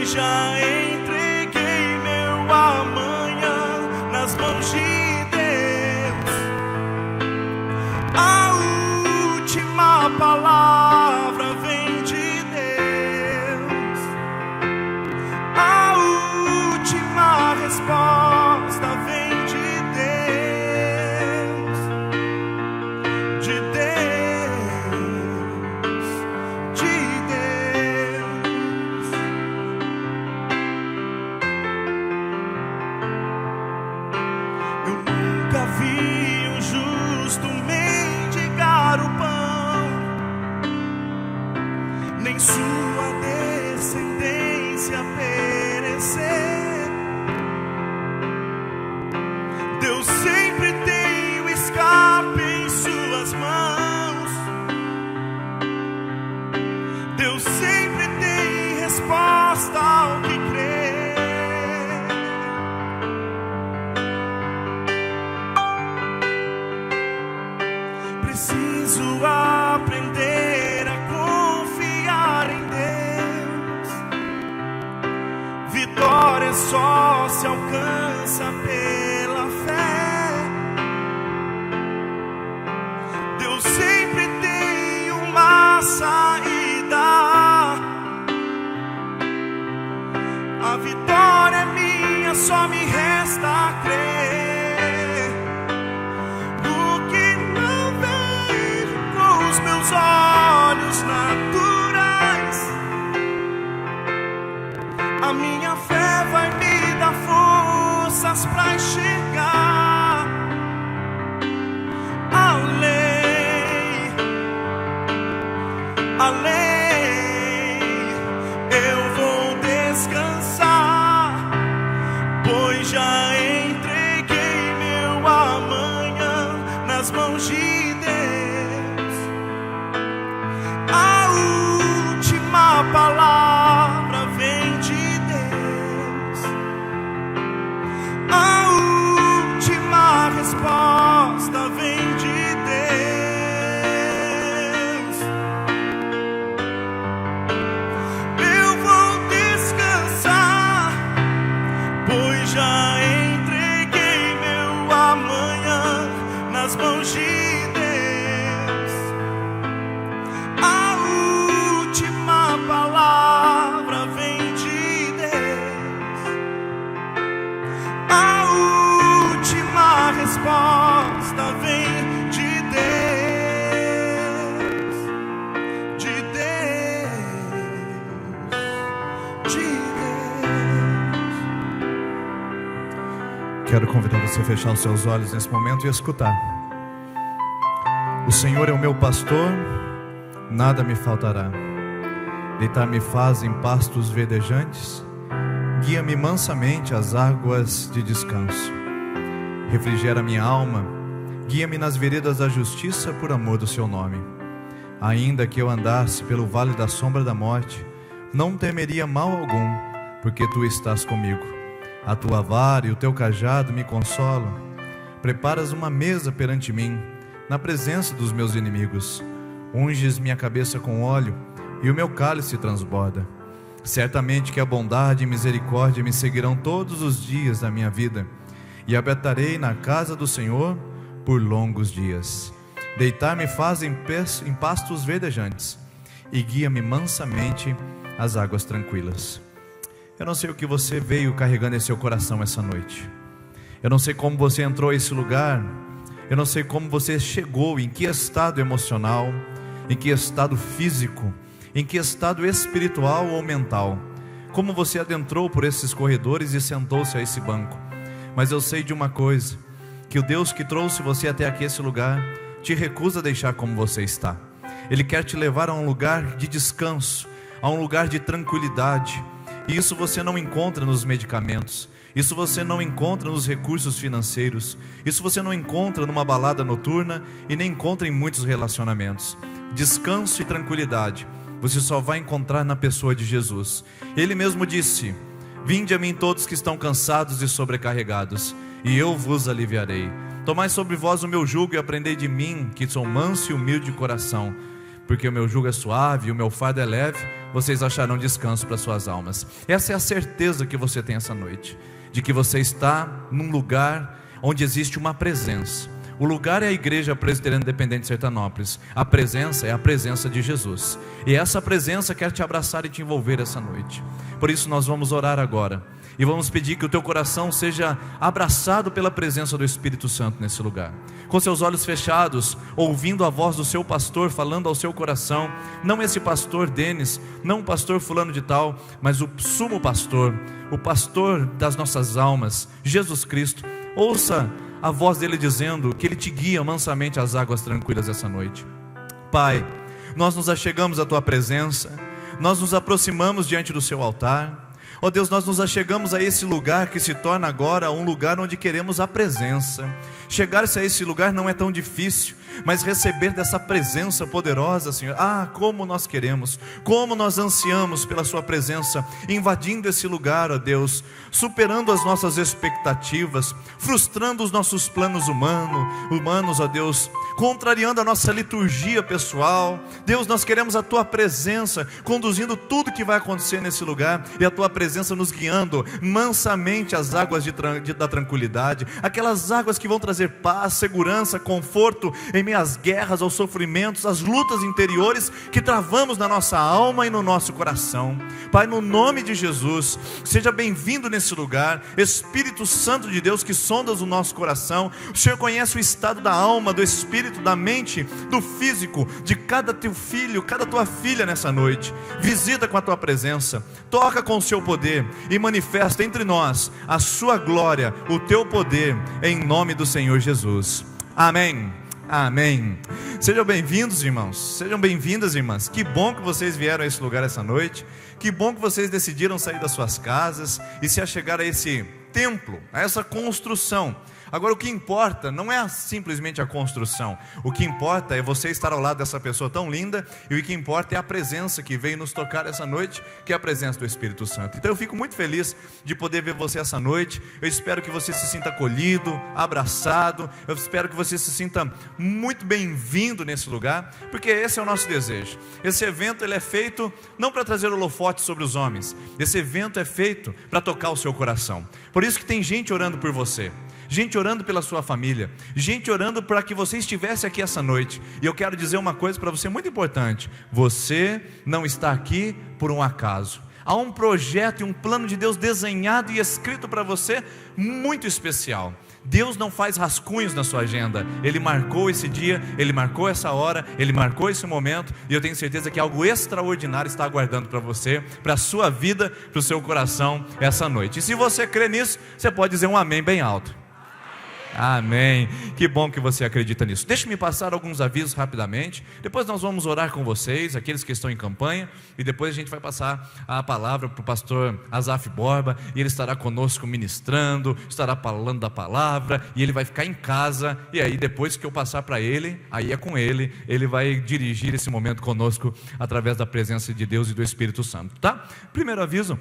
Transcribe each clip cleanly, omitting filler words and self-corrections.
pois já entreguei meu amanhã nas mãos de Deus. A última palavra vem de Deus. A última resposta vem de Deus. De Deus. De Deus. Eu nunca vi um justo mendigar o pão, nem sua descendência perecer. Deus sempre tem o escape em suas mãos. Deus sempre tem resposta ao que crê. Preciso aprender a confiar em Deus. Vitória só se alcança pela fé. Deus sempre tem uma saída. A vitória é minha, só me resta crer. O que não vejo com os meus olhos naturais, a minha fé vai me dar forças pra enxergar além, além. Eu vou descansar, pois já entreguei meu amanhã nas mãos de Deus. A última palavra vem de Deus. A última resposta vem de Deus. Eu vou descansar, pois já entreguei meu amanhã nas mãos de Deus. A última palavra vem de Deus. A última resposta vem de Deus. De Deus. De Deus. Quero convidar você a fechar os seus olhos nesse momento e escutar. O Senhor é o meu pastor, nada me faltará. Deitar-me faz em pastos verdejantes, guia-me mansamente às águas de descanso. Refrigera minha alma, guia-me nas veredas da justiça por amor do seu nome. Ainda que eu andasse pelo vale da sombra da morte, não temeria mal algum, porque tu estás comigo. A tua vara e o teu cajado me consolam. Preparas uma mesa perante mim, na presença dos meus inimigos. Unges minha cabeça com óleo, e o meu cálice transborda. Certamente que a bondade e misericórdia me seguirão todos os dias da minha vida, e habitarei na casa do Senhor por longos dias. Deitar-me faz em pastos verdejantes, e guia-me mansamente às águas tranquilas. Eu não sei o que você veio carregando em seu coração essa noite. Eu não sei como você entrou a esse lugar. Eu não sei como você chegou, em que estado emocional, em que estado físico, em que estado espiritual ou mental. Como você adentrou por esses corredores e sentou-se a esse banco. Mas eu sei de uma coisa, que o Deus que trouxe você até aqui, esse lugar, te recusa a deixar como você está. Ele quer te levar a um lugar de descanso, a um lugar de tranquilidade. E isso você não encontra nos medicamentos. Isso você não encontra nos recursos financeiros. Isso você não encontra numa balada noturna e nem encontra em muitos relacionamentos. Descanso e tranquilidade você só vai encontrar na pessoa de Jesus. Ele mesmo disse: vinde a mim todos que estão cansados e sobrecarregados, e eu vos aliviarei. Tomai sobre vós o meu jugo e aprendei de mim, que sou manso e humilde de coração. porque o meu jugo é suave e o meu fardo é leve, vocês acharão descanso para suas almas. Essa é a certeza que você tem essa noite, de que você está num lugar onde existe uma presença. O lugar é a Igreja Presbiteriana Independente de Sertanópolis. A presença é a presença de Jesus, e essa presença quer te abraçar e te envolver essa noite. Por isso nós vamos orar agora, e vamos pedir que o teu coração seja abraçado pela presença do Espírito Santo nesse lugar. Com seus olhos fechados, ouvindo a voz do seu pastor falando ao seu coração. Não esse pastor Denis, não o pastor fulano de tal, mas o sumo pastor, o pastor das nossas almas, Jesus Cristo. Ouça a voz dele dizendo que ele te guia mansamente às águas tranquilas essa noite. Pai, nós nos achegamos à tua presença, nós nos aproximamos diante do seu altar. Ó Deus, nós nos achegamos a esse lugar que se torna agora um lugar onde queremos a presença. Chegar-se a esse lugar não é tão difícil, mas receber dessa presença poderosa, Senhor, como nós queremos, como nós ansiamos pela sua presença, invadindo esse lugar, ó Deus, superando as nossas expectativas, frustrando os nossos planos humanos, ó Deus, contrariando a nossa liturgia pessoal. Deus, nós queremos a tua presença, conduzindo tudo que vai acontecer nesse lugar, e a tua presença nos guiando mansamente às águas da tranquilidade, aquelas águas que vão trazer paz, segurança, conforto, em meio às guerras, aos sofrimentos, às lutas interiores que travamos na nossa alma e no nosso coração. Pai, no nome de Jesus, seja bem-vindo nesse lugar. Espírito Santo de Deus, que sondas o nosso coração, o Senhor conhece o estado da alma, do espírito, da mente, do físico, de cada teu filho, cada tua filha nessa noite. Visita com a tua presença, toca com o seu poder e manifesta entre nós a sua glória, o teu poder, em nome do Senhor Jesus. Amém. Amém. Sejam bem-vindos, irmãos. Sejam bem-vindas, irmãs. Que bom que vocês vieram a esse lugar essa noite. Que bom que vocês decidiram sair das suas casas e se achegar a esse templo, a essa construção. Agora, o que importa não é simplesmente a construção. O que importa é você estar ao lado dessa pessoa tão linda. E o que importa é a presença que veio nos tocar essa noite, que é a presença do Espírito Santo. Então eu fico muito feliz de poder ver você essa noite. Eu espero que você se sinta acolhido, abraçado. Eu espero que você se sinta muito bem-vindo nesse lugar, porque esse é o nosso desejo. Esse evento ele é feito não para trazer holofote sobre os homens. Esse evento é feito para tocar o seu coração. Por isso que tem gente orando por você, gente orando pela sua família, gente orando para que você estivesse aqui essa noite. E eu quero dizer uma coisa para você muito importante: você não está aqui por um acaso. Há um projeto e um plano de Deus desenhado e escrito para você, muito especial. Deus não faz rascunhos na sua agenda. Ele marcou esse dia, Ele marcou essa hora, Ele marcou esse momento. E eu tenho certeza que algo extraordinário está aguardando para você, para a sua vida, para o seu coração essa noite. E se você crê nisso, você pode dizer um amém bem alto. Amém. Que bom que você acredita nisso. Deixe-me passar alguns avisos rapidamente. Depois nós vamos orar com vocês, aqueles que estão em campanha. E depois a gente vai passar a palavra para o pastor Azaf Borba. E ele estará conosco ministrando, estará falando da palavra. E ele vai ficar em casa. E aí depois que eu passar para ele, aí é com ele. Ele vai dirigir esse momento conosco através da presença de Deus e do Espírito Santo, tá? Primeiro aviso.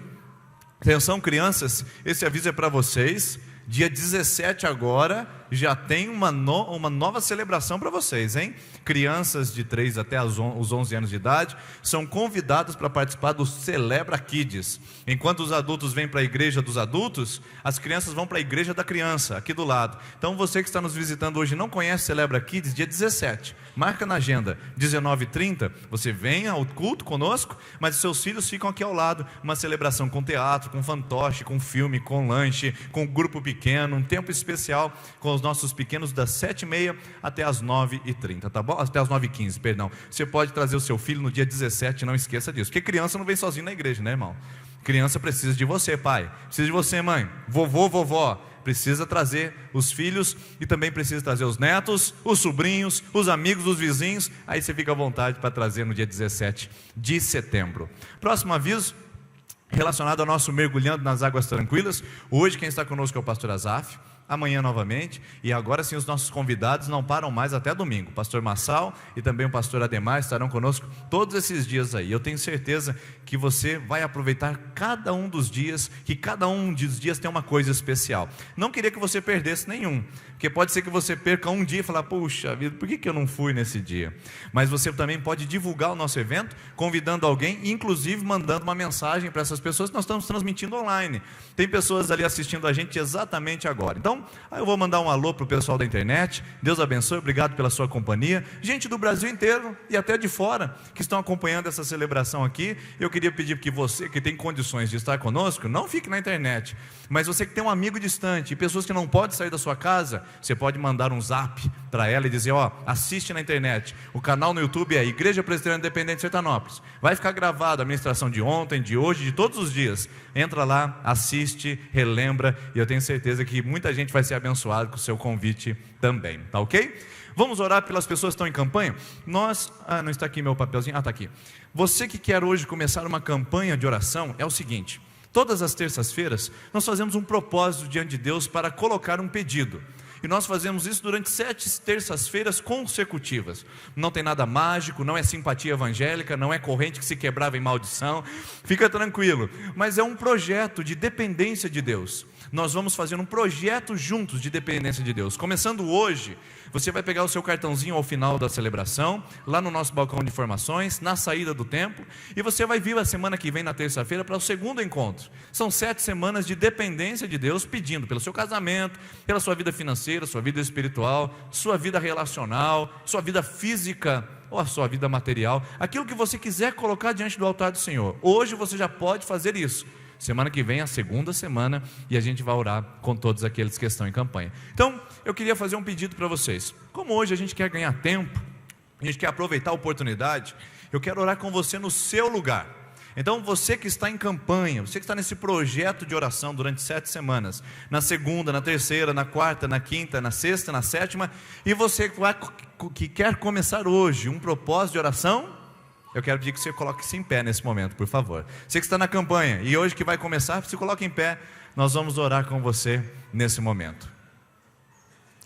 Atenção, crianças, esse aviso é para vocês. Dia 17 agora, já tem uma nova celebração para vocês, hein? Crianças de 3 até os 11 anos de idade são convidadas para participar do Celebra Kids. Enquanto os adultos vêm para a igreja dos adultos, as crianças vão para a igreja da criança, aqui do lado. Então você que está nos visitando hoje e não conhece Celebra Kids, dia 17, marca na agenda, 19h30, você vem ao culto conosco, mas seus filhos ficam aqui ao lado, uma celebração com teatro, com fantoche, com filme, com lanche, com grupo pequeno, um tempo especial com os nossos pequenos das 7h30 até as 9h30, tá bom? Até as 9h15, perdão. Você pode trazer o seu filho no dia 17, não esqueça disso, porque criança não vem sozinho na igreja, né, irmão? Criança precisa de você, pai, precisa de você, mãe, vovô, vovó, precisa trazer os filhos e também precisa trazer os netos, os sobrinhos, os amigos, os vizinhos. Aí você fica à vontade para trazer no dia 17 de setembro. Próximo aviso, relacionado ao nosso mergulhando nas águas tranquilas. Hoje quem está conosco é o pastor Azaf. amanhã novamente, e agora sim os nossos convidados não param mais até domingo. O pastor Massal e também o pastor Ademar estarão conosco todos esses dias aí. Eu tenho certeza que você vai aproveitar cada um dos dias, que cada um dos dias tem uma coisa especial. Não queria que você perdesse nenhum, porque pode ser que você perca um dia e falar, puxa vida, por que eu não fui nesse dia? Mas você também pode divulgar o nosso evento, convidando alguém, inclusive mandando uma mensagem para essas pessoas que nós estamos transmitindo online. Tem pessoas ali assistindo a gente exatamente agora. Então, eu vou mandar um alô para o pessoal da internet. Deus abençoe, obrigado pela sua companhia. Gente do Brasil inteiro e até de fora que estão acompanhando essa celebração aqui. Eu queria pedir que você que tem condições de estar conosco, não fique na internet, mas você que tem um amigo distante e pessoas que não podem sair da sua casa, você pode mandar um zap para ela e dizer, assiste na internet, o canal no YouTube é Igreja Presbiteriana Independente de Sertanópolis, vai ficar gravado a ministração de ontem, de hoje, de todos os dias. Entra lá, assiste, relembra, e eu tenho certeza que muita gente vai ser abençoada com o seu convite também, tá ok? Vamos orar pelas pessoas que estão em campanha. Não está aqui meu papelzinho, está aqui. Você que quer hoje começar uma campanha de oração, é o seguinte: todas as terças-feiras nós fazemos um propósito diante de Deus para colocar um pedido. E nós fazemos isso durante 7 terças-feiras consecutivas. Não tem nada mágico, não é simpatia evangélica, não é corrente que se quebrava em maldição. Fica tranquilo, mas é um projeto de dependência de Deus. Nós vamos fazer um projeto juntos de dependência de Deus. Começando hoje, você vai pegar o seu cartãozinho ao final da celebração, lá no nosso balcão de informações, na saída do templo, e você vai vir a semana que vem, na terça-feira, para o segundo encontro. São 7 semanas de dependência de Deus, pedindo pelo seu casamento, pela sua vida financeira, sua vida espiritual, sua vida relacional, sua vida física, ou a sua vida material, aquilo que você quiser colocar diante do altar do Senhor. Hoje você já pode fazer isso. Semana que vem, a segunda semana, e a gente vai orar com todos aqueles que estão em campanha. Então, eu queria fazer um pedido para vocês. Como hoje a gente quer ganhar tempo, a gente quer aproveitar a oportunidade, eu quero orar com você no seu lugar. Então, você que está em campanha, você que está nesse projeto de oração durante 7 semanas, na segunda, na terceira, na quarta, na quinta, na sexta, na sétima, e você que quer começar hoje um propósito de oração, eu quero pedir que você coloque-se em pé nesse momento, por favor. Você que está na campanha e hoje que vai começar, se coloque em pé, nós vamos orar com você nesse momento.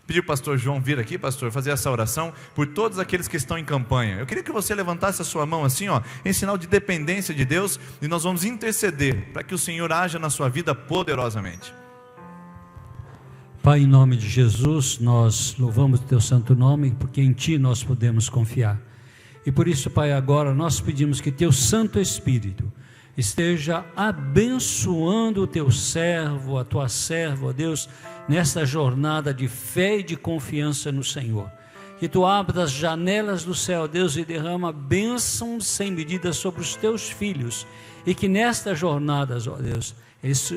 Pedir o pastor João vir aqui, pastor, fazer essa oração por todos aqueles que estão em campanha. Eu queria que você levantasse a sua mão assim, em sinal de dependência de Deus, e nós vamos interceder para que o Senhor haja na sua vida poderosamente. Pai, em nome de Jesus, nós louvamos o teu santo nome, porque em ti nós podemos confiar. E por isso, Pai, agora nós pedimos que teu Santo Espírito esteja abençoando o teu servo, a tua serva, ó Deus, nesta jornada de fé e de confiança no Senhor. Que tu abra as janelas do céu, Deus, e derrama bênçãos sem medida sobre os teus filhos. E que nesta jornada, ó Deus,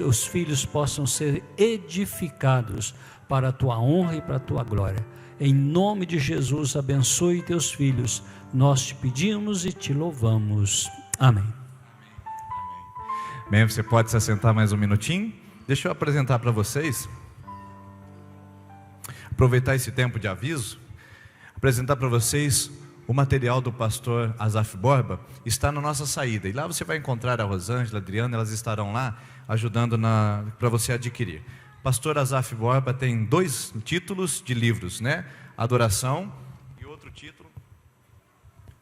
os filhos possam ser edificados para a tua honra e para a tua glória. Em nome de Jesus, abençoe teus filhos. Nós te pedimos e te louvamos. Amém. Bem, você pode se assentar mais um minutinho. Deixa eu apresentar para vocês, aproveitar esse tempo de aviso, apresentar para vocês o material do pastor Azaf Borba. Está na nossa saída, e lá você vai encontrar a Rosângela, a Adriana, elas estarão lá ajudando para você adquirir. Pastor Azaf Borba tem 2 títulos de livros, né? Adoração, e outro título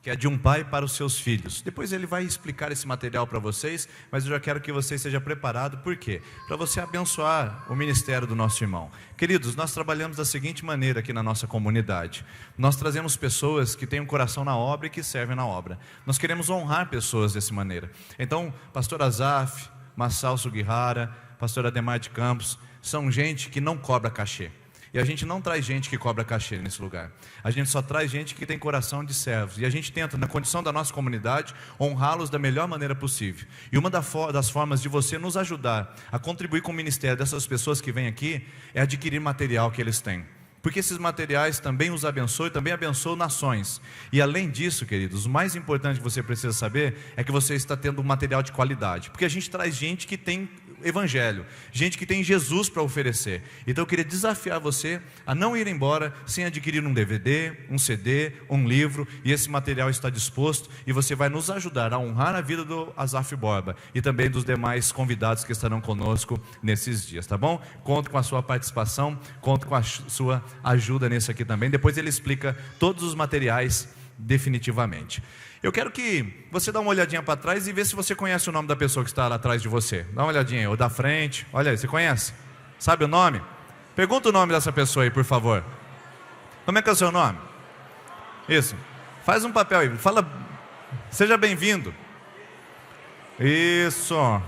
que é de um pai para os seus filhos. Depois ele vai explicar esse material para vocês, mas eu já quero que você esteja preparado. Por quê? Para você abençoar o ministério do nosso irmão. Queridos, nós trabalhamos da seguinte maneira aqui na nossa comunidade. Nós trazemos pessoas que têm um coração na obra e que servem na obra. Nós queremos honrar pessoas dessa maneira. Então, pastor Azaf, Massal Sugihara, pastor Ademar de Campos, são gente que não cobra cachê. E a gente não traz gente que cobra cachê nesse lugar. A gente só traz gente que tem coração de servos. E a gente tenta, na condição da nossa comunidade, honrá-los da melhor maneira possível. E uma das formas de você nos ajudar a contribuir com o ministério dessas pessoas que vêm aqui é adquirir material que eles têm. porque esses materiais também os abençoam e também abençoam nações. E além disso, queridos, o mais importante que você precisa saber é que você está tendo um material de qualidade, porque a gente traz gente que tem Evangelho, gente que tem Jesus para oferecer. Então eu queria desafiar você a não ir embora sem adquirir um DVD, um CD, um livro, e esse material está disposto, e você vai nos ajudar a honrar a vida do Azaf Borba e também dos demais convidados que estarão conosco nesses dias, tá bom? Conto com a sua participação, conto com a sua ajuda nisso aqui também. Depois ele explica todos os materiais definitivamente. Eu quero que você dê uma olhadinha para trás e vê se você conhece o nome da pessoa que está lá atrás de você. Dá uma olhadinha aí, ou da frente. Olha aí, você conhece? Sabe o nome? Pergunta o nome dessa pessoa aí, por favor. Como é que é o seu nome? Isso. Faz um papel aí. Fala, seja bem-vindo. Isso.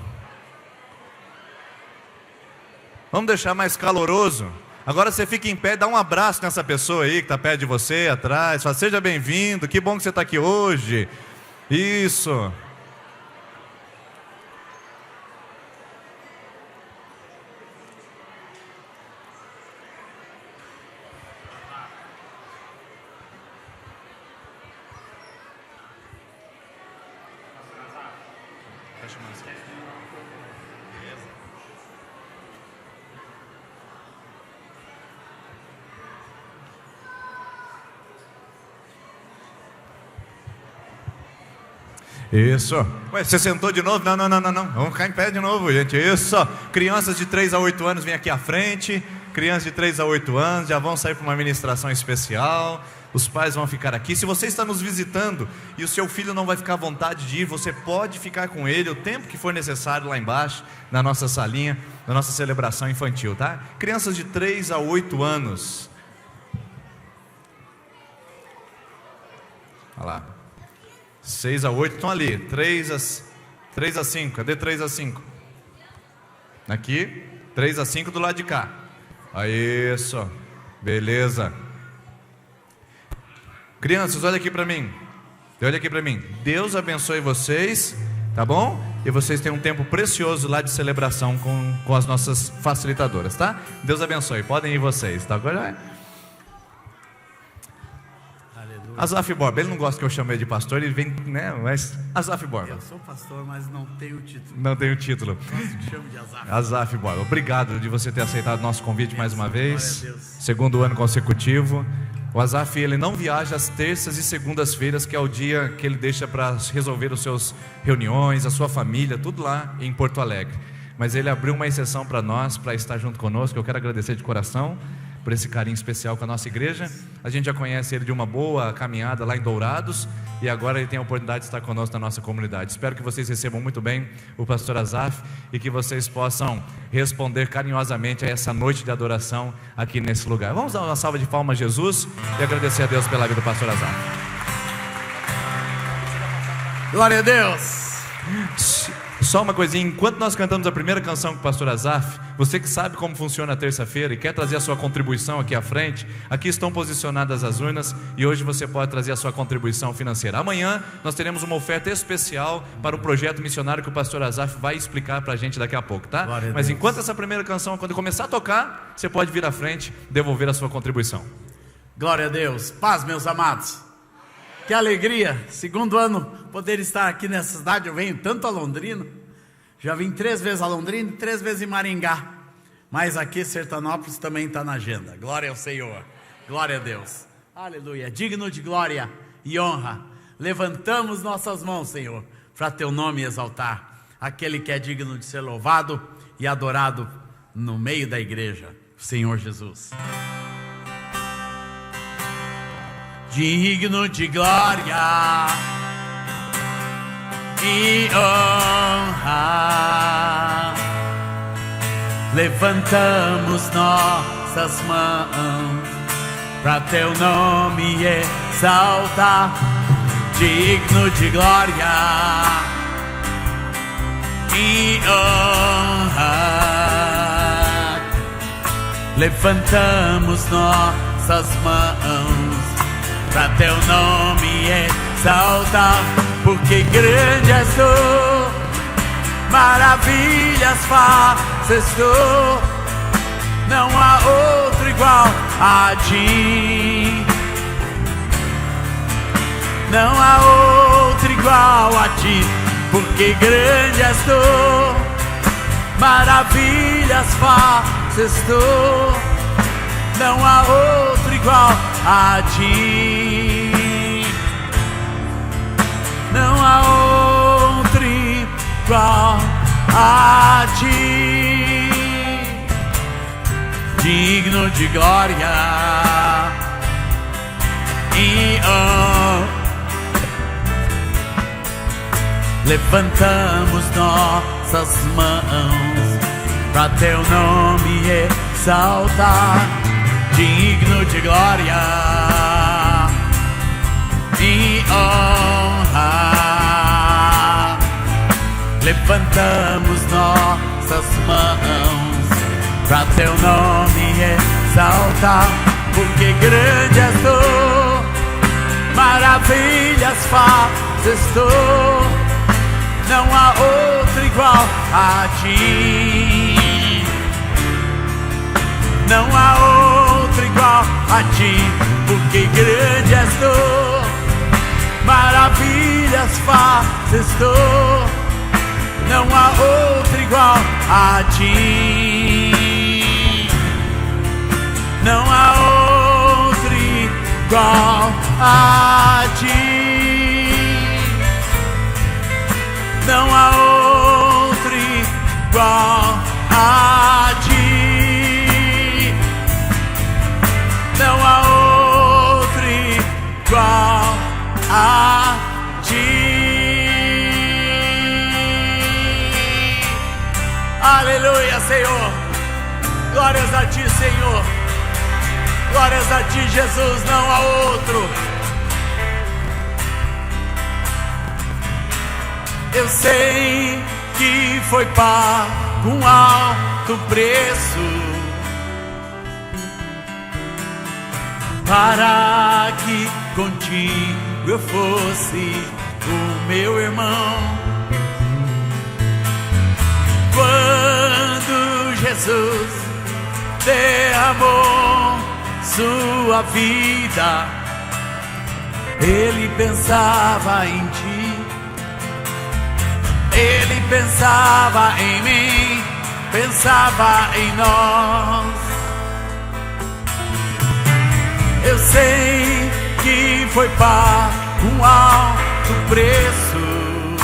Vamos deixar mais caloroso. Agora você fica em pé, dá um abraço nessa pessoa aí que está perto de você, atrás. Fala, seja bem-vindo, que bom que você está aqui hoje. Isso. Isso. Ué, você sentou de novo? Não. Vamos ficar em pé de novo, gente. Isso. Crianças de 3 a 8 anos, vem aqui à frente. Crianças de 3 a 8 anos já vão sair para uma ministração especial. Os pais vão ficar aqui. Se você está nos visitando e o seu filho não vai ficar à vontade de ir, você pode ficar com ele o tempo que for necessário lá embaixo, na nossa salinha, na nossa celebração infantil, tá? Crianças de 3 a 8 anos. Olha lá. 6 a 8 estão ali. 3 a 5. Cadê 3 a 5? Aqui. 3 a 5 do lado de cá. Isso. Beleza. Crianças, olha aqui para mim. Olha aqui para mim. Deus abençoe vocês, tá bom? E vocês têm um tempo precioso lá de celebração com as nossas facilitadoras, tá? Deus abençoe. Podem ir vocês, tá? Agora Azaf Borba, ele não gosta que eu chame ele de pastor, ele vem, né, mas Azaf Borba. Eu sou pastor, mas não tenho título. Não tenho título. Gosto que chame de Azaf. Azaf Borba, obrigado de você ter aceitado nosso convite mais uma vez. Glória a Deus. Segundo ano consecutivo. O Azaf, ele não viaja às terças e segundas-feiras, que é o dia que ele deixa para resolver os seus reuniões, a sua família, tudo lá em Porto Alegre. Mas ele abriu uma exceção para nós, para estar junto conosco. Eu quero agradecer de coração por esse carinho especial com a nossa igreja. A gente já conhece ele de uma boa caminhada lá em Dourados, e agora ele tem a oportunidade de estar conosco na nossa comunidade. Espero que vocês recebam muito bem o pastor Azaf e que vocês possam responder carinhosamente a essa noite de adoração aqui nesse lugar. Vamos dar uma salva de palmas a Jesus e agradecer a Deus pela vida do pastor Azaf. Glória a Deus. Só uma coisinha, enquanto nós cantamos a primeira canção com o pastor Azaf, você que sabe como funciona a terça-feira e quer trazer a sua contribuição aqui à frente, aqui estão posicionadas as urnas e hoje você pode trazer a sua contribuição financeira. Amanhã nós teremos uma oferta especial para o projeto missionário que o pastor Azaf vai explicar para a gente daqui a pouco, tá? Mas enquanto essa primeira canção, quando começar a tocar, você pode vir à frente devolver a sua contribuição. Glória a Deus. Paz, meus amados. Que alegria, segundo ano, poder estar aqui nessa cidade. Eu venho tanto a Londrina, já vim 3 vezes a Londrina e 3 vezes em Maringá, mas aqui Sertanópolis também está na agenda. Glória ao Senhor, glória a Deus, aleluia. Digno de glória e honra, levantamos nossas mãos, Senhor, para teu nome exaltar, aquele que é digno de ser louvado e adorado no meio da igreja, Senhor Jesus. Digno de glória e honra, levantamos nossas mãos para teu nome exaltar. Digno de glória e honra, levantamos nossas mãos para teu nome exaltar, porque grande és tu, maravilhas fazes tu, não há outro outro igual a ti. Não há outro igual a ti, porque grande és tu, maravilhas fazes tu. Não há outro igual a ti. Não há outro igual a ti. Digno de glória e honra. Levantamos nossas mãos para teu nome exaltar. Digno de glória e honra. Levantamos nossas mãos para teu nome exaltar, porque grande és tu, maravilhas fazes tu. Não há outro igual a ti. Não há outro igual a ti, porque grande és tu, maravilhas fazes tu. Não há outro igual a ti. Não há outro igual a ti. Não há outro igual a ti. Não há outro igual a ti. Aleluia, Senhor. Glórias a ti, Senhor. Glórias a ti, Jesus. Não há outro. Eu sei que foi pago um alto preço para que contigo eu fosse o meu irmão. Quando Jesus derramou sua vida, ele pensava em ti. Ele pensava em mim, pensava em nós. Eu sei que foi pago um alto preço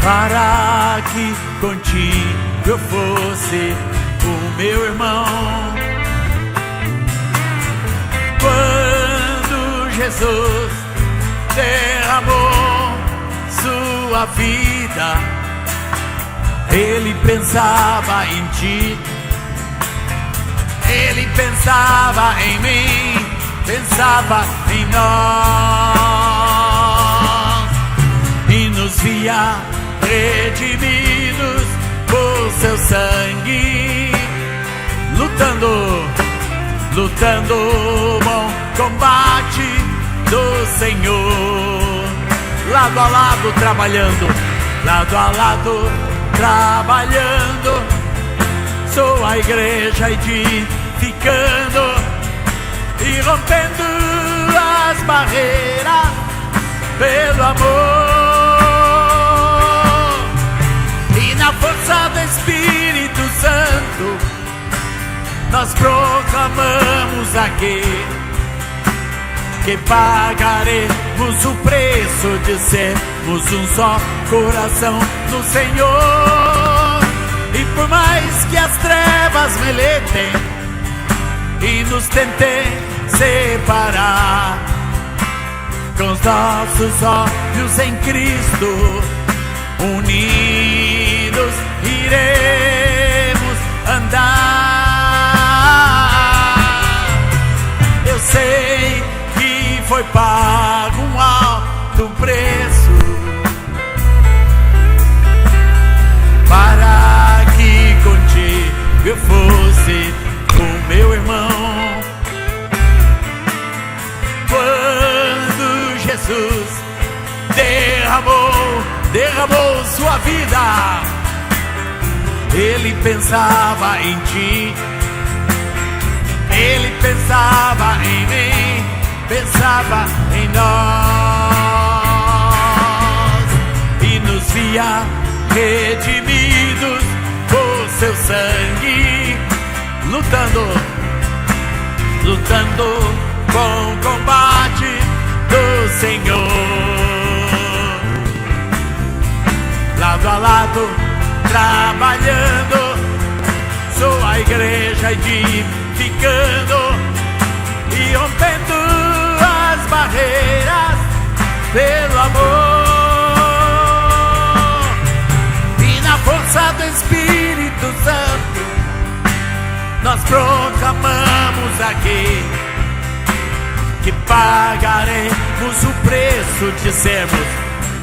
para que contigo eu fosse o meu irmão. Quando Jesus derramou sua vida, ele pensava em ti. Ele pensava em mim, pensava em nós, e nos via redimidos por seu sangue, lutando o bom combate do Senhor. Lado a lado trabalhando, lado a lado trabalhando, sou a igreja edificando e rompendo as barreiras pelo amor. E na força do Espírito Santo nós proclamamos aqui que pagaremos o preço de sermos um só coração no Senhor. E por mais que as trevas meletem e nos tentem separar, com os nossos olhos em Cristo, unidos iremos andar. Eu sei que foi pago um alto preço para que contigo eu fosse o meu irmão. Quando Jesus derramou sua vida, Ele pensava em ti, Ele pensava em mim, pensava em nós, e nos via redimidos por seu sangue, lutando com o combate do Senhor, lado a lado, trabalhando, sua igreja edificando e rompendo as barreiras pelo amor, e na força do Espírito Santo nós proclamamos aqui que pagaremos o preço de sermos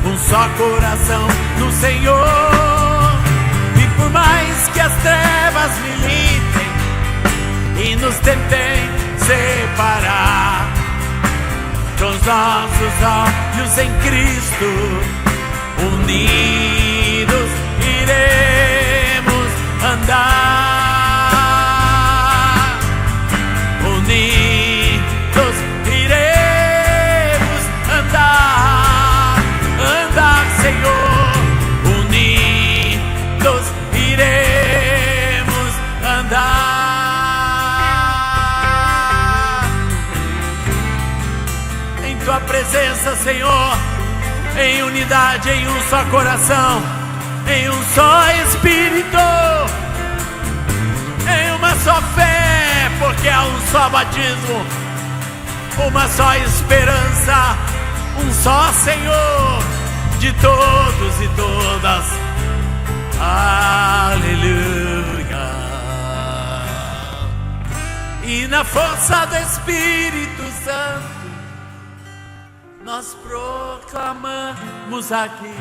um só coração no Senhor. E por mais que as trevas militem e nos tentem separar, com os nossos olhos em Cristo, unidos iremos andar, unidos iremos andar, andar, Senhor, unidos iremos andar em tua presença, Senhor, em unidade, em um só coração, em um só Espírito, em uma só fé, porque há um só batismo, uma só esperança, um só Senhor de todos e todas. Aleluia. E na força do Espírito Santo nós proclamamos aqui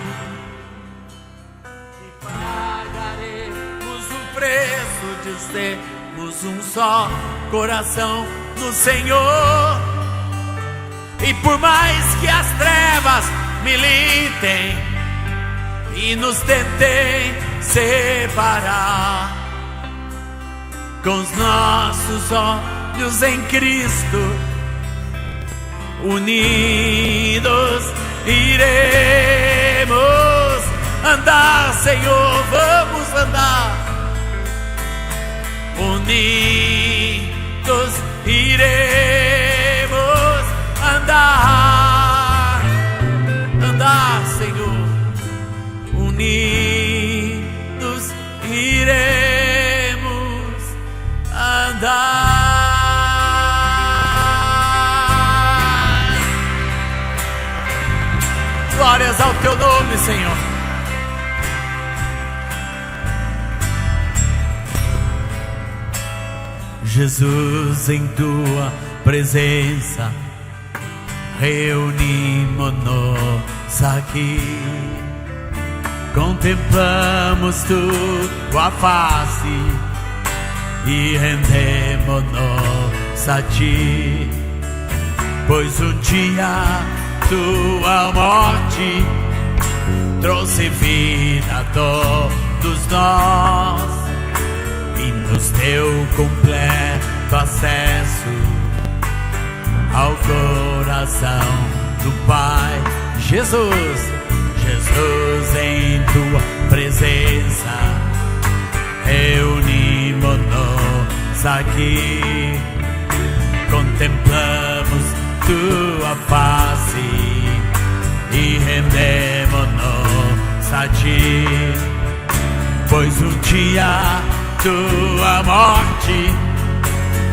que pagaremos o preço de sermos um só coração no Senhor. E por mais que as trevas militem e nos tentem separar, com os nossos olhos em Cristo, unidos iremos andar, Senhor, vamos andar, unidos iremos andar, andar, Senhor, unidos iremos andar. Glórias ao teu nome, Senhor. Jesus, em tua presença reunimos-nos aqui, contemplamos tua face e rendemos-nos a ti, pois um dia tua morte trouxe vida a todos nós e nos deu completo acesso ao coração do Pai. Jesus, Jesus, em tua presença reunimos-nos aqui, contemplamos tua face e rendemos-nos a ti, pois um dia tua morte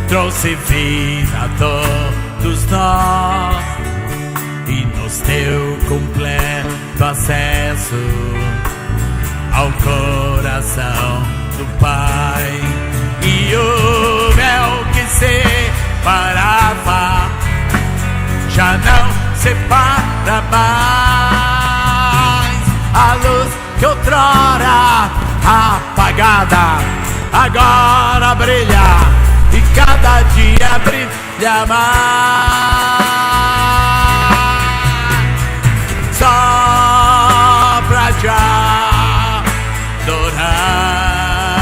trouxe vida a todos nós e nos deu completo acesso ao coração do Pai. E o véu que separava já não separa mais, a luz que outrora apagada agora brilha e cada dia brilha mais, só pra te adorar.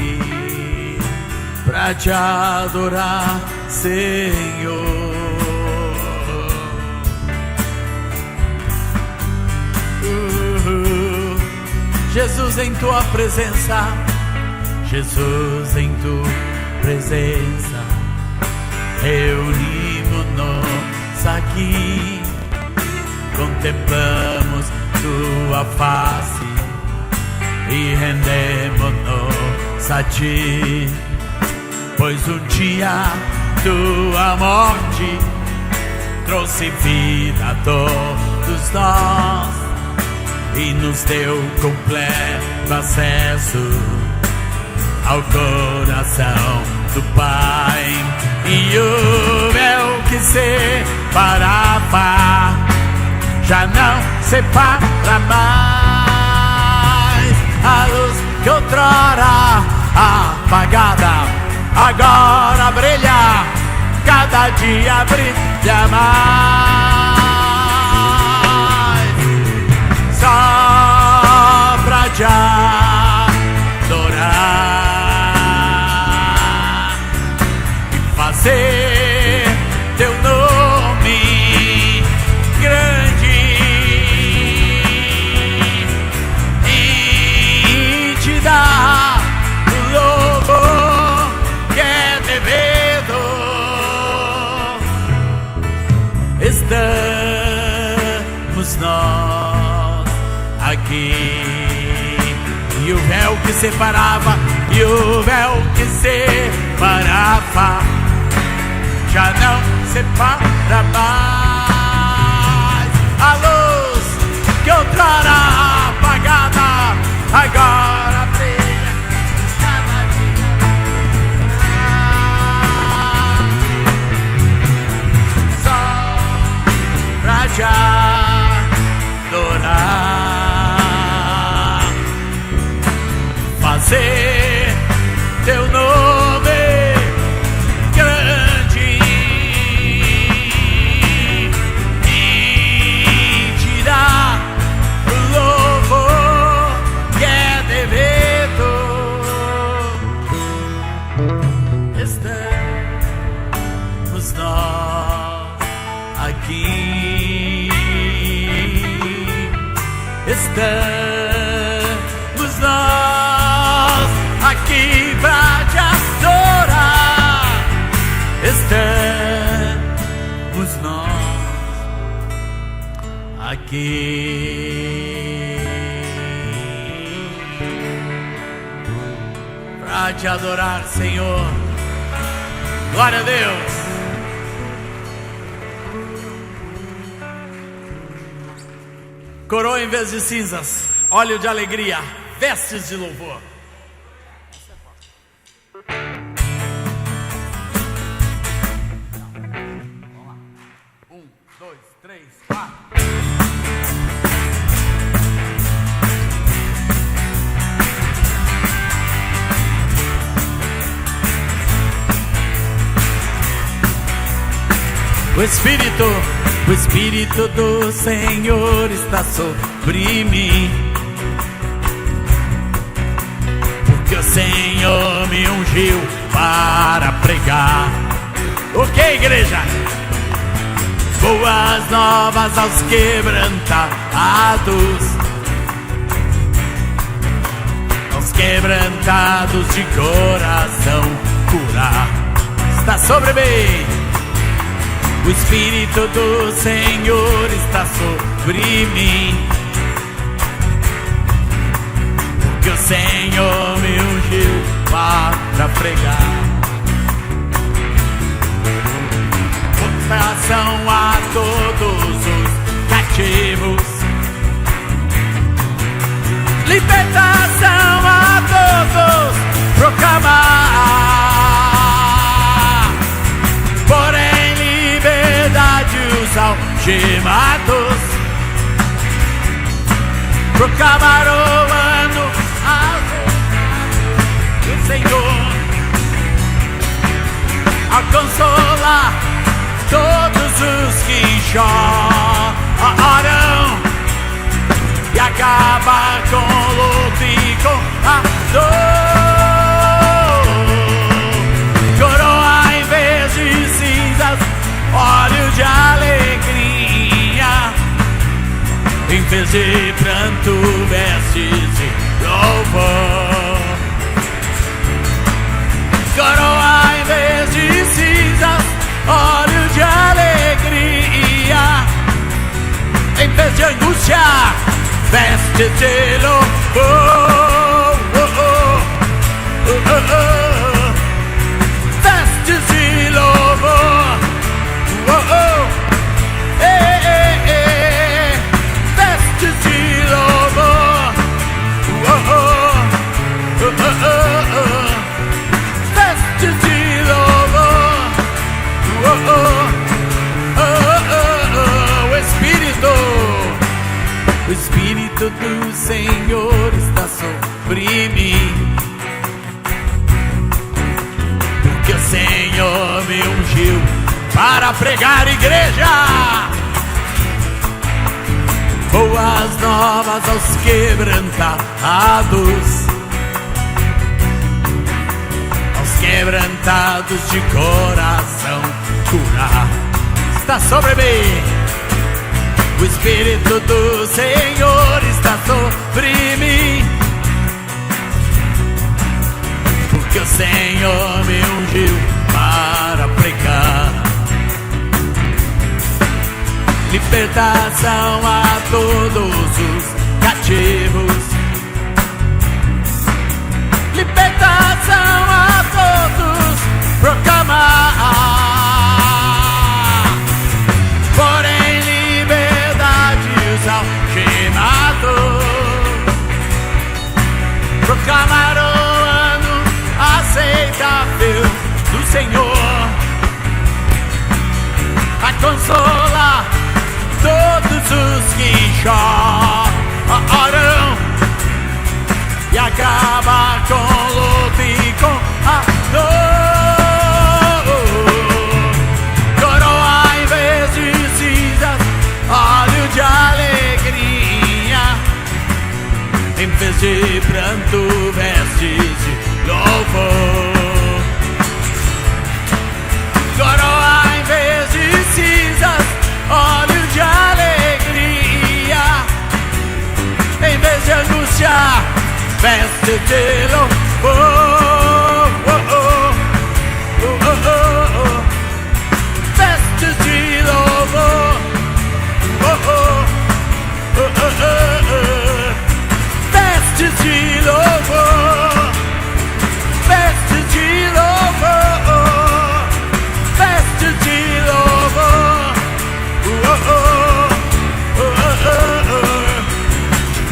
aqui pra te adorar, Senhor. Jesus, em tua presença, Jesus, em tua presença, reunimos-nos aqui, contemplamos tua face e rendemos-nos a ti, pois um dia tua morte trouxe vida a todos nós e nos deu completo acesso ao coração do Pai. E o véu que separava já não separa mais. A luz que outrora apagada agora brilha, cada dia brilha mais. Só pra te adorar e fazer teu nome grande e te dar o louvor que é devido. Estamos nós aqui, e o véu que separava, e o véu que separava já não separa mais. A luz que outrora apagada agora brilha, cada dia. Só pra te adorar, fazer teu nome grande e te dar o louvor que é devido. Estamos nós aqui, estamos nós aqui pra te adorar. Estamos nós aqui pra te adorar, Senhor. Glória a Deus. Coroa em vez de cinzas, óleo de alegria, vestes de louvor. 1, 2, 3, 4. O Espírito do Senhor está sobre mim, porque o Senhor me ungiu para pregar. O que, igreja? Boas novas aos quebrantados, aos quebrantados de coração, curar está sobre mim. O Espírito do Senhor está sobre mim, porque o Senhor me ungiu para pregar. Libertação a todos os cativos, libertação a todos proclamar, porém liberdade os algemados, proclamar o ano do Senhor, a consolar todos os que choram e a acaba com luto e com a dor. Coroa em vez de cinzas, óleo de alegria. Em vez de pranto, vestes de louvor. Coroa em vez de cinzas, óleo de alegria. Em vez de angústia, vestes de louvor. Vestes de louvor. Vestes de louvor. Vestes de louvor. O Espírito do Senhor está sobre mim, porque o Senhor me ungiu para pregar igreja. Boas novas aos quebrantados, aos quebrantados de coração, curar está sobre mim. O Espírito do Senhor está sobre mim, porque o Senhor me ungiu para pregar libertação a todos os cativos. Libertação a todos, proclamar. Porém, liberdade os algemados. Proclamar o ano aceitável do Senhor, a consolar todos os que choram e acaba com luto e com a dor. Coroa em vez de cinzas, óleo de alegria. Em vez de pranto, vestes de louvor. Coroa em vez de cinzas, óleo de alegria. Em vez de angústia, veste de louvor. Veste de louvor. Veste de louvor. Veste de louvor. Veste de louvor.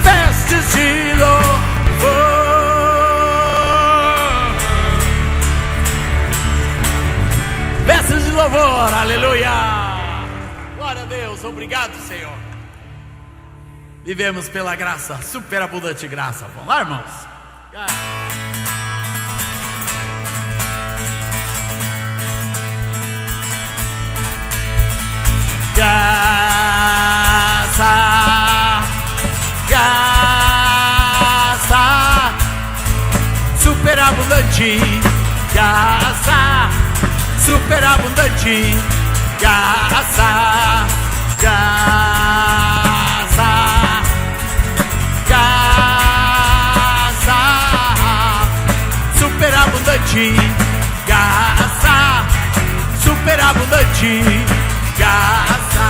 Vestes de louvor. Vestes de louvor, aleluia. Glória a Deus, obrigado, Senhor. Vivemos pela graça, superabundante graça. Vamos lá, irmãos. Graça, graça, superabundante, graça, superabundante, graça, graça, graça, superabundante, graça, superabundante, graça.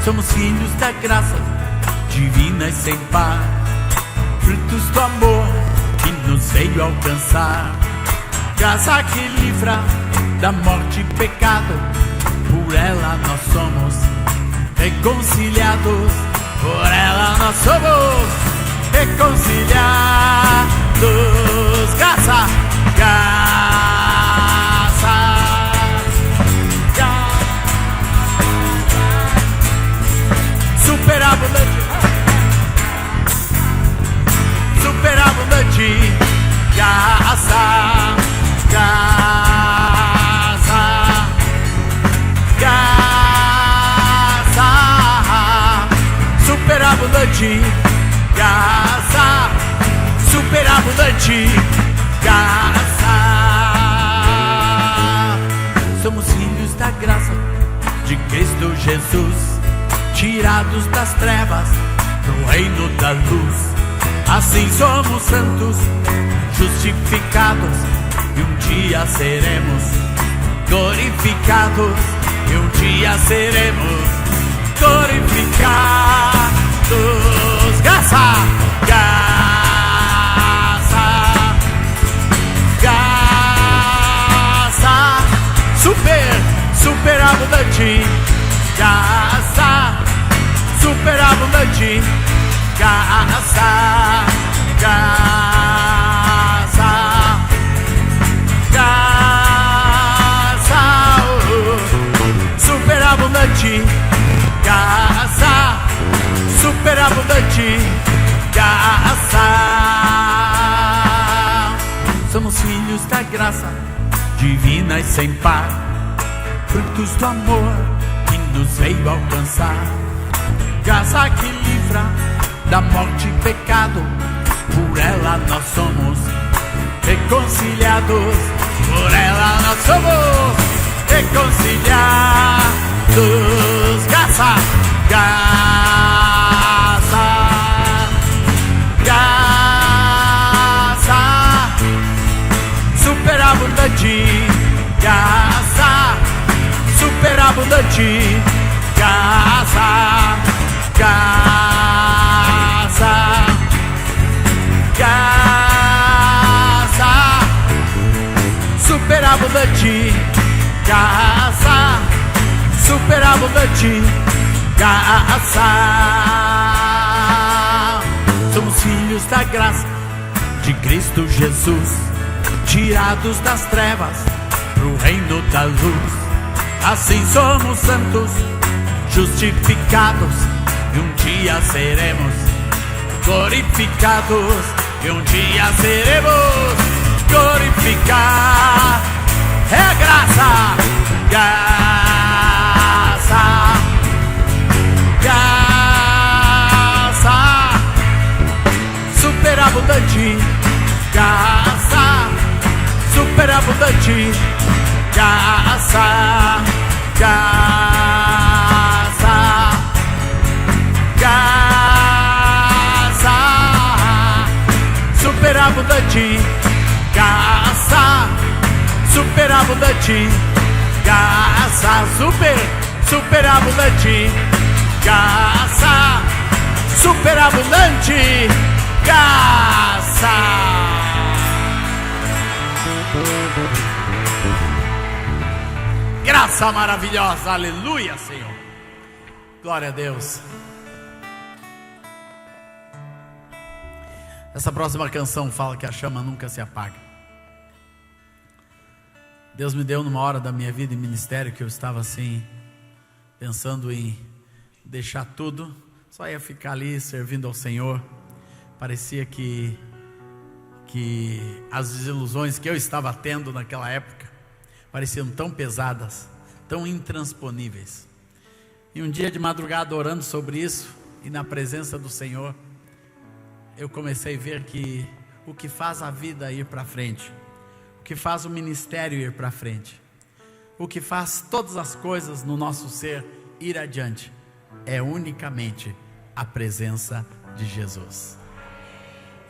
Somos filhos da graça divina e sem par, frutos do amor que nos veio alcançar. Graça que livra da morte e pecado, por ela nós somos reconciliados. Por ela nós somos reconciliados. Graça, graça, graça, superabundante, superabundante, graça, graça, graça, superabundante graça, superabundante graça. Somos filhos da graça de Cristo Jesus, tirados das trevas pro reino da luz. Assim somos santos, justificados, e um dia seremos glorificados, e um dia seremos glorificados. Graça, graça, graça, superabundante graça, superabundante graça, graça, graça, superabundante graça, superabundante graça. Somos filhos da graça divina e sem par, frutos do amor que nos veio alcançar. Graça que livra da morte e pecado, por ela nós somos reconciliados, por ela nós somos reconciliados. Graça, graça, graça, superabundante graça, superabundante graça, graça, graça, superabundante graça, superabundante graça. Somos filhos da graça de Cristo Jesus, tirados das trevas pro reino da luz. Assim somos santos, justificados, e um dia seremos glorificados, e um dia seremos glorificados. É graça, graça, graça, superabundante graça, superabundante graça, graça, graça, superabundante graça, superabundante graça, superabundante graça, superabundante graça. Graça maravilhosa, aleluia, Senhor. Glória a Deus. Essa próxima canção fala que a chama nunca se apaga. Deus me deu numa hora da minha vida em ministério que eu estava assim, pensando em deixar tudo, só ia ficar ali servindo ao Senhor. Parecia que as desilusões que eu estava tendo naquela época pareciam tão pesadas, tão intransponíveis. E um dia de madrugada, orando sobre isso e na presença do Senhor, eu comecei a ver que o que faz a vida ir para frente, o que faz o ministério ir para frente, o que faz todas as coisas no nosso ser ir adiante, é unicamente a presença de Jesus.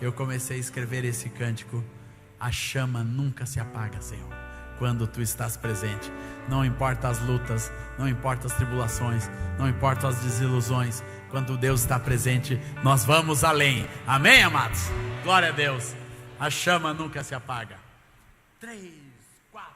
Eu comecei a escrever esse cântico: a chama nunca se apaga, Senhor, quando Tu estás presente. Não importa as lutas, não importa as tribulações, não importa as desilusões, quando Deus está presente, nós vamos além. Amém, amados? Glória a Deus. A chama nunca se apaga. 3, 4.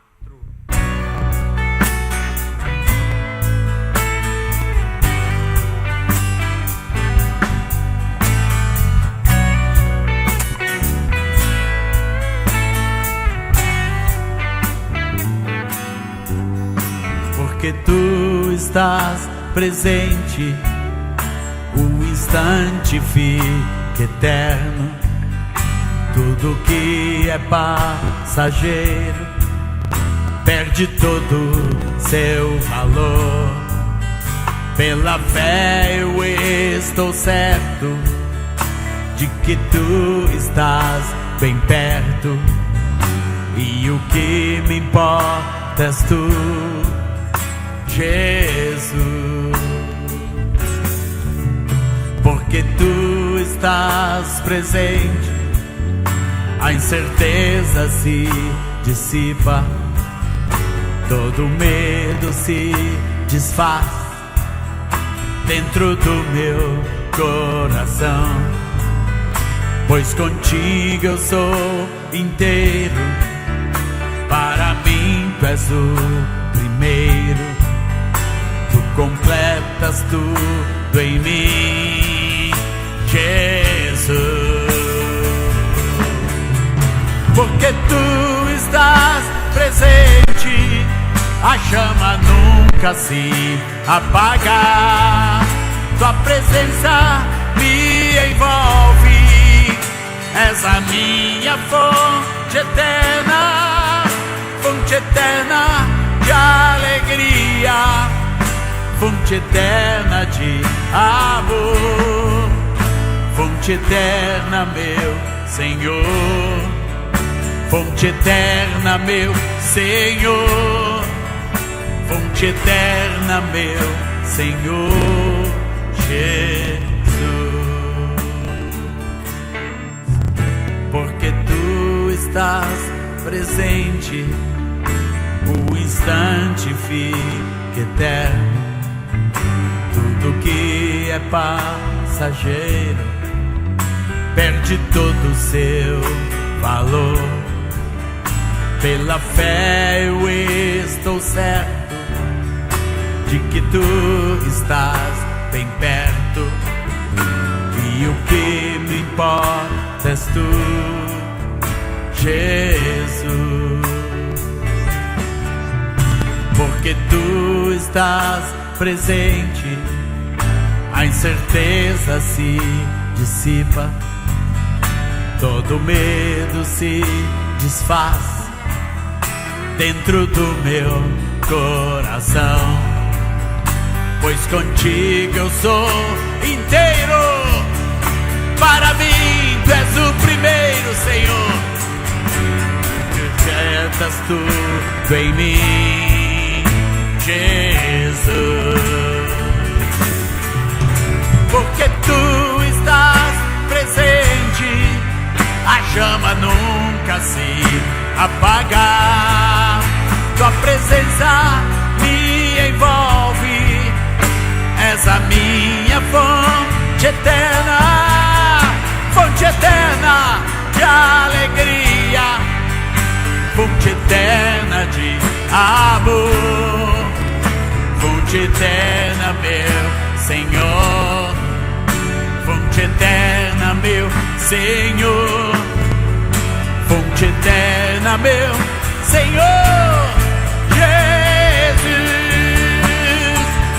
Porque Tu estás presente, o instante fica eterno. Tudo que é passageiro perde todo seu valor. Pela fé eu estou certo de que tu estás bem perto, e o que me importa és tu, Jesus. Porque tu estás presente, a incerteza se dissipa, todo medo se desfaz dentro do meu coração. Pois contigo eu sou inteiro, para mim tu és o primeiro, tu completas tudo em mim, Jesus. Porque tu estás presente, a chama nunca se apaga, tua presença me envolve, és a minha fonte eterna de alegria, fonte eterna de amor, fonte eterna, meu Senhor, fonte eterna, meu Senhor, fonte eterna, meu Senhor Jesus. Porque tu estás presente, o instante fica eterno, tudo que é passageiro perde todo o seu valor. Pela fé eu estou certo de que tu estás bem perto, e o que me importa és tu, Jesus. Porque tu estás presente, a incerteza se dissipa, todo medo se desfaz dentro do meu coração. Pois contigo eu sou inteiro, para mim tu és o primeiro, Senhor, completas tudo em mim, Jesus. Porque tu estás presente, a chama nunca se apaga, tua presença me envolve, és a minha fonte eterna de alegria, fonte eterna de amor, fonte eterna, meu Senhor, fonte eterna, meu Senhor, fonte eterna, meu Senhor Jesus.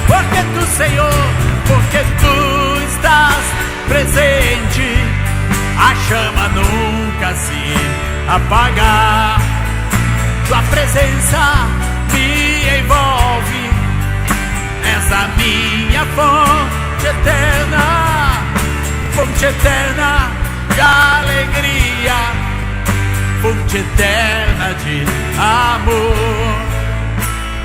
Porque tu, Senhor, porque tu estás presente, a chama nunca se apaga, tua presença me envolve, és a minha fonte eterna de alegria, fonte eterna de amor,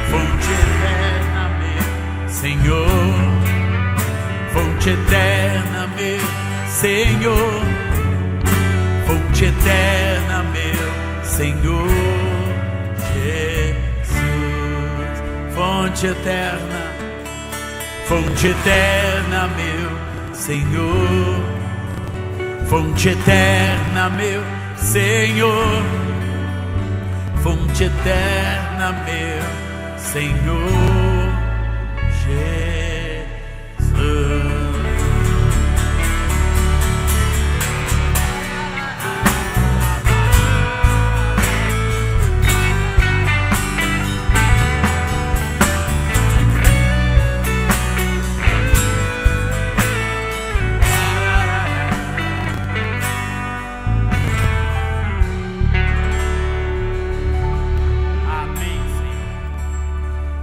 fonte eterna, meu Senhor, fonte eterna, meu Senhor, fonte eterna, meu Senhor Jesus. Fonte eterna, meu Senhor, fonte eterna, meu Senhor, fonte eterna, meu Senhor Jesus.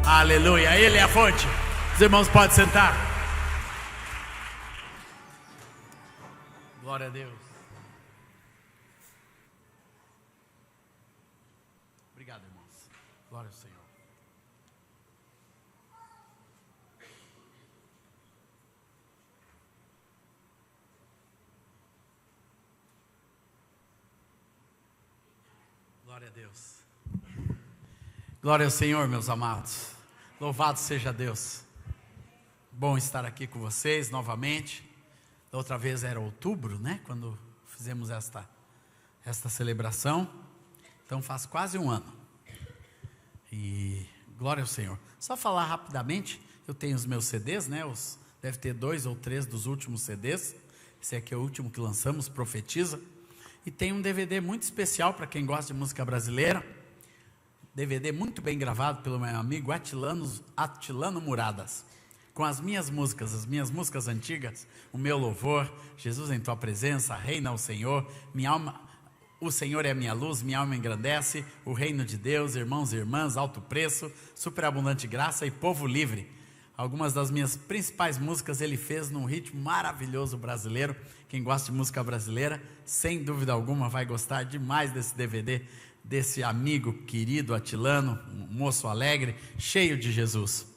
Aleluia, Ele é a fonte. Os irmãos podem sentar. Glória a Deus. Obrigado, irmãos. Glória ao Senhor. Glória a Deus. Glória ao Senhor, meus amados. Louvado seja Deus. Bom estar aqui com vocês novamente. Da outra vez era outubro, né? Quando fizemos esta celebração. Então faz quase um ano. E glória ao Senhor. Só falar rapidamente, eu tenho os meus CDs, né? Deve ter 2 ou 3 dos últimos CDs. Esse aqui é o último que lançamos, Profetiza. E tem um DVD muito especial para quem gosta de música brasileira. DVD muito bem gravado pelo meu amigo Atilano Muradas. Com as minhas músicas antigas, o meu louvor, Jesus em tua presença, reina o Senhor, minha alma, o Senhor é a minha luz, minha alma engrandece, o reino de Deus, irmãos e irmãs, alto preço, superabundante graça e povo livre. Algumas das minhas principais músicas ele fez num ritmo maravilhoso brasileiro. Quem gosta de música brasileira, sem dúvida alguma, vai gostar demais desse DVD, desse amigo querido Atilano, um moço alegre, cheio de Jesus.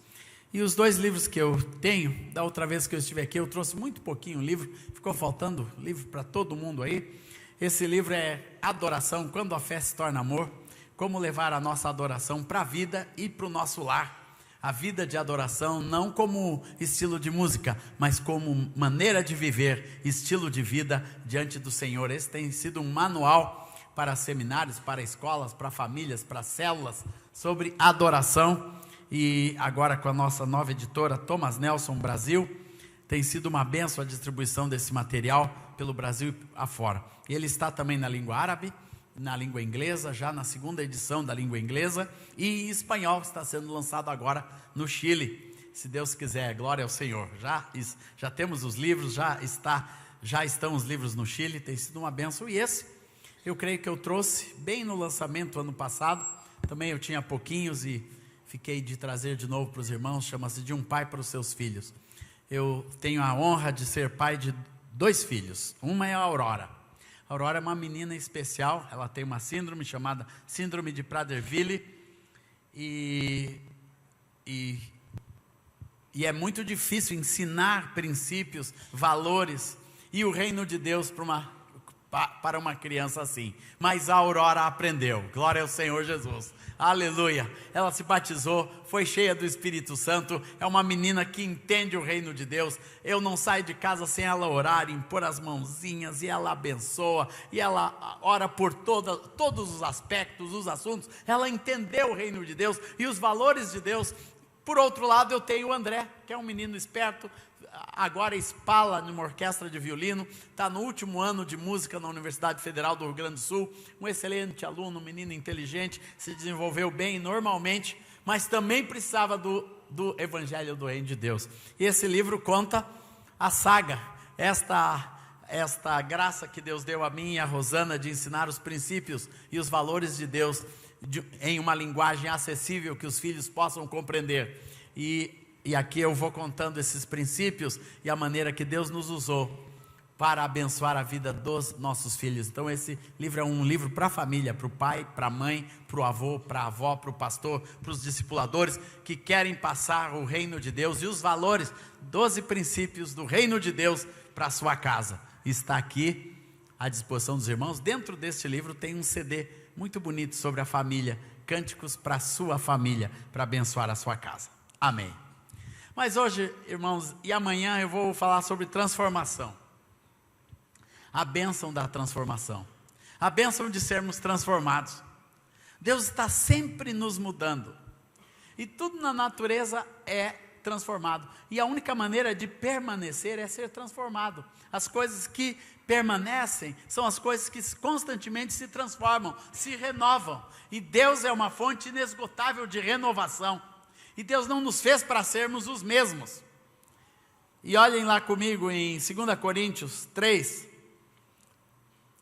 E os 2 livros que eu tenho, da outra vez que eu estive aqui, eu trouxe muito pouquinho o livro, ficou faltando livro para todo mundo aí. Esse livro é Adoração, quando a fé se torna amor, como levar a nossa adoração para a vida e para o nosso lar. A vida de adoração não como estilo de música, mas como maneira de viver, estilo de vida diante do Senhor. Esse tem sido um manual para seminários, para escolas, para famílias, para células, sobre adoração. E agora com a nossa nova editora, Thomas Nelson Brasil, tem sido uma bênção a distribuição desse material pelo Brasil afora. E ele está também na língua árabe, na língua inglesa, já na 2ª edição da língua inglesa, e em espanhol, está sendo lançado agora no Chile, se Deus quiser. Glória ao Senhor. Já temos os livros, já estão os livros no Chile, tem sido uma bênção. E esse, eu creio que eu trouxe bem no lançamento ano passado, também eu tinha pouquinhos e fiquei de trazer de novo para os irmãos, chama-se De um Pai para os Seus Filhos. Eu tenho a honra de ser pai de 2 filhos, uma é a Aurora. A Aurora é uma menina especial, ela tem uma síndrome chamada Síndrome de Prader-Willi, e é muito difícil ensinar princípios, valores e o reino de Deus para uma criança assim. Mas a Aurora aprendeu, glória ao Senhor Jesus, aleluia. Ela se batizou, foi cheia do Espírito Santo, é uma menina que entende o reino de Deus. Eu não saio de casa sem ela orar, impor as mãozinhas, e ela abençoa, e ela ora por todos os aspectos, os assuntos. Ela entendeu o reino de Deus e os valores de Deus. Por outro lado, eu tenho o André, que é um menino esperto, agora espala numa orquestra de violino, está no último ano de música na Universidade Federal do Rio Grande do Sul, um excelente aluno, um menino inteligente, se desenvolveu bem normalmente, mas também precisava do Evangelho do Reino de Deus. E esse livro conta a saga, esta graça que Deus deu a mim e a Rosana de ensinar os princípios e os valores de Deus em uma linguagem acessível que os filhos possam compreender. E aqui eu vou contando esses princípios e a maneira que Deus nos usou para abençoar a vida dos nossos filhos. Então esse livro é um livro para a família, para o pai, para a mãe, para o avô, para a avó, para o pastor, para os discipuladores que querem passar o reino de Deus e os valores, 12 princípios do reino de Deus para a sua casa. Está aqui à disposição dos irmãos. Dentro deste livro tem um CD muito bonito sobre a família, cânticos para a sua família, para abençoar a sua casa. Amém. Mas hoje, irmãos, e amanhã eu vou falar sobre transformação. A bênção da transformação. A bênção de sermos transformados. Deus está sempre nos mudando. E tudo na natureza é transformado. E a única maneira de permanecer é ser transformado. As coisas que permanecem são as coisas que constantemente se transformam, se renovam. E Deus é uma fonte inesgotável de renovação. E Deus não nos fez para sermos os mesmos. E olhem lá comigo em 2 Coríntios 3,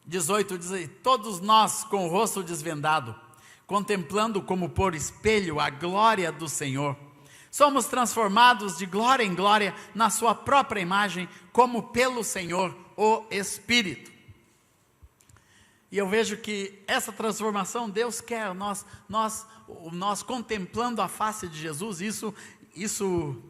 18, diz aí: todos nós com o rosto desvendado, contemplando como por espelho a glória do Senhor, Somos transformados de glória em glória na sua própria imagem, como pelo Senhor, o Espírito. E eu vejo que essa transformação Deus quer, nós contemplando a face de Jesus, isso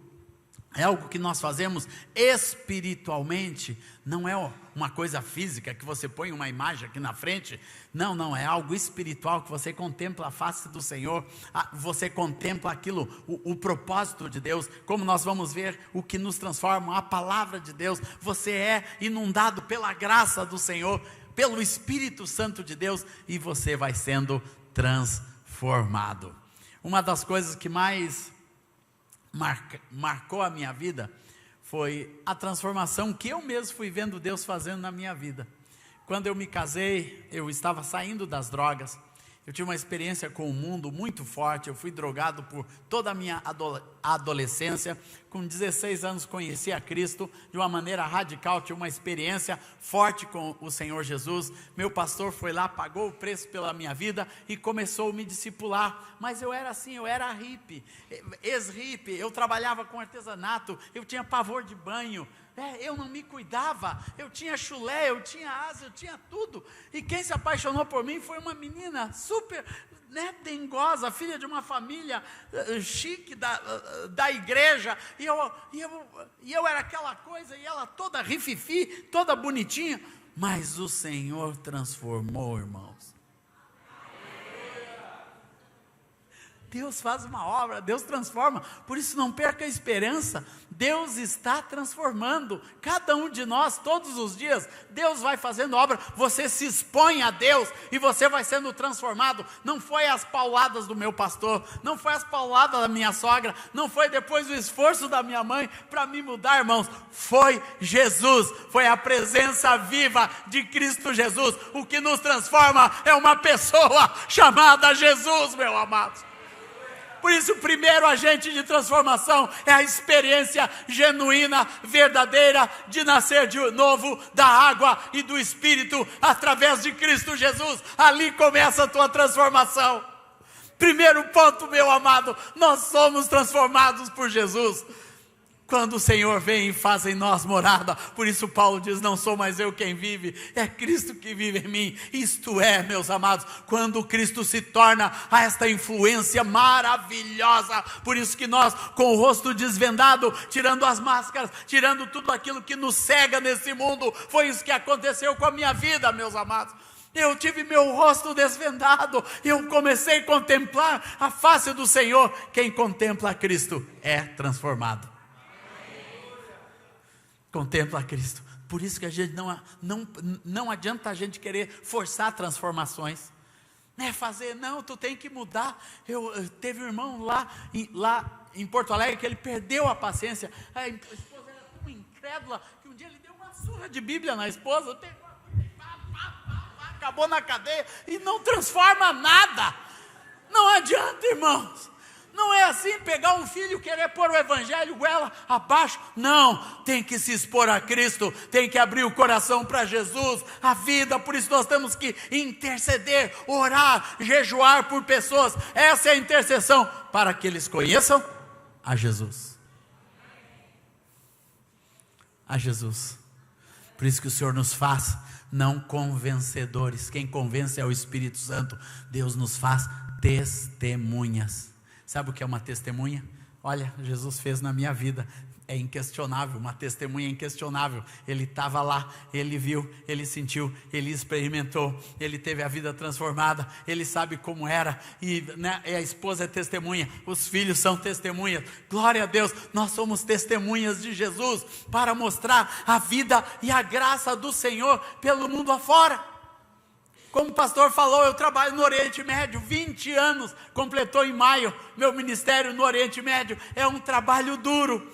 é algo que nós fazemos espiritualmente, não é uma coisa física que você põe uma imagem aqui na frente, não, é algo espiritual que você contempla a face do Senhor, você contempla aquilo, o propósito de Deus, como nós vamos ver, o que nos transforma, a palavra de Deus, você é inundado pela graça do Senhor, pelo Espírito Santo de Deus, e você vai sendo transformado. Uma das coisas que mais marcou a minha vida foi a transformação que eu mesmo fui vendo Deus fazendo na minha vida. Quando eu me casei, eu estava saindo das drogas, eu tive uma experiência com o mundo muito forte, eu fui drogado por toda a minha adolescência, com 16 anos conheci a Cristo de uma maneira radical, tive uma experiência forte com o Senhor Jesus, meu pastor foi lá, pagou o preço pela minha vida e começou a me discipular, mas eu era assim, eu era hippie, ex-hippie, eu trabalhava com artesanato, eu tinha pavor de banho, eu não me cuidava, eu tinha chulé, eu tinha asa, eu tinha tudo, e quem se apaixonou por mim foi uma menina super dengosa, filha de uma família chique da igreja, e eu era aquela coisa, e ela toda rififi, toda bonitinha, mas o Senhor transformou, irmãos. Deus faz uma obra, Deus transforma, por isso não perca a esperança, Deus está transformando, cada um de nós, todos os dias, Deus vai fazendo obra, você se expõe a Deus, e você vai sendo transformado, não foi as pauladas do meu pastor, não foi as pauladas da minha sogra, não foi depois o esforço da minha mãe, para me mudar, irmãos, foi Jesus, foi a presença viva de Cristo Jesus, o que nos transforma é uma pessoa chamada Jesus, meu amado. Por isso o primeiro agente de transformação é a experiência genuína, verdadeira, de nascer de novo da água e do Espírito, através de Cristo Jesus, ali começa a tua transformação. Primeiro ponto, meu amado, nós somos transformados por Jesus, quando o Senhor vem e faz em nós morada. Por isso Paulo diz, não sou mais eu quem vive, é Cristo que vive em mim. Isto é, meus amados, quando Cristo se torna a esta influência maravilhosa. Por isso que nós, com o rosto desvendado, tirando as máscaras, tirando tudo aquilo que nos cega nesse mundo, foi isso que aconteceu com a minha vida, meus amados. Eu tive meu rosto desvendado, eu comecei a contemplar a face do Senhor. Quem contempla a Cristo é transformado. Contempla a Cristo. Por isso que a gente não adianta a gente querer forçar transformações, não, tu tem que mudar. Teve um irmão lá em Porto Alegre que ele perdeu a paciência, a esposa era tão incrédula que um dia ele deu uma surra de Bíblia na esposa, acabou na cadeia e não transforma nada. Não adianta, irmãos. Não é assim pegar um filho e querer pôr o evangelho goela abaixo. Não, tem que se expor a Cristo, tem que abrir o coração para Jesus, a vida. Por isso nós temos que interceder, orar, jejuar por pessoas. Essa é a intercessão, para que eles conheçam a Jesus. A Jesus. Por isso que o Senhor nos faz não convencedores. Quem convence é o Espírito Santo. Deus nos faz testemunhas. Sabe o que é uma testemunha? Olha, Jesus fez na minha vida, é inquestionável, uma testemunha inquestionável. Ele estava lá, ele viu, ele sentiu, ele experimentou, ele teve a vida transformada, ele sabe como era, e a esposa é testemunha, os filhos são testemunhas. Glória a Deus, nós somos testemunhas de Jesus, para mostrar a vida e a graça do Senhor pelo mundo afora. Como o pastor falou, eu trabalho no Oriente Médio, 20 anos, completou em maio, meu ministério no Oriente Médio, é um trabalho duro.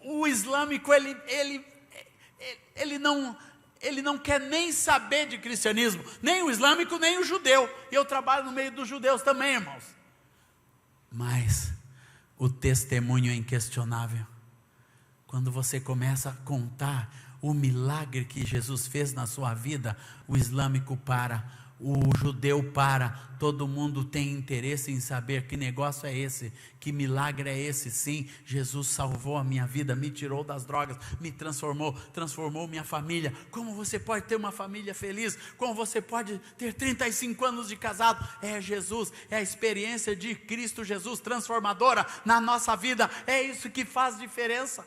O islâmico, ele não quer nem saber de cristianismo, nem o islâmico, nem o judeu, e eu trabalho no meio dos judeus também, irmãos. Mas o testemunho é inquestionável, quando você começa a contar o milagre que Jesus fez na sua vida, o islâmico para, o judeu para, todo mundo tem interesse em saber que negócio é esse, que milagre é esse. Sim, Jesus salvou a minha vida, me tirou das drogas, me transformou minha família. Como você pode ter uma família feliz? Como você pode ter 35 anos de casado? É Jesus, é a experiência de Cristo Jesus transformadora na nossa vida, é isso que faz diferença.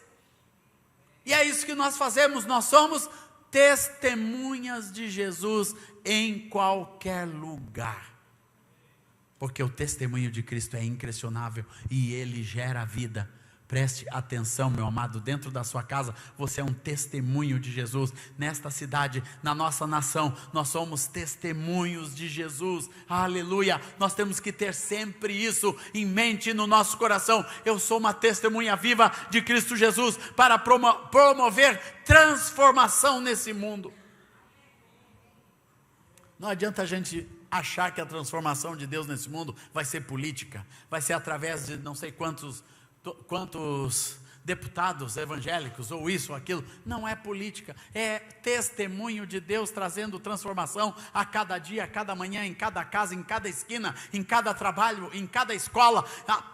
E é isso que nós fazemos, nós somos testemunhas de Jesus em qualquer lugar, porque o testemunho de Cristo é inquestionável e ele gera vida. Preste atenção, meu amado, dentro da sua casa, você é um testemunho de Jesus. Nesta cidade, na nossa nação, nós somos testemunhos de Jesus, aleluia. Nós temos que ter sempre isso em mente no nosso coração. Eu sou uma testemunha viva de Cristo Jesus, para promover transformação nesse mundo. Não adianta a gente achar que a transformação de Deus nesse mundo vai ser política, vai ser através de não sei quantos deputados evangélicos, ou isso ou aquilo. Não é política, é testemunho de Deus trazendo transformação a cada dia, a cada manhã, em cada casa, em cada esquina, em cada trabalho, em cada escola,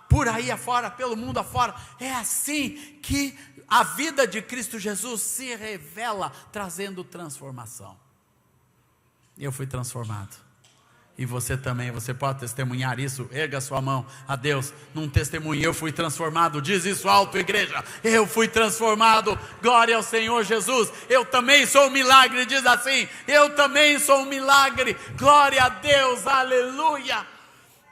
por aí afora, pelo mundo afora. É assim que a vida de Cristo Jesus se revela, trazendo transformação. Eu fui transformado, e você também, você pode testemunhar isso. Erga sua mão a Deus num testemunho. Eu fui transformado, diz isso alto, igreja. Eu fui transformado, glória ao Senhor Jesus. Eu também sou um milagre, diz assim. Eu também sou um milagre, glória a Deus, aleluia.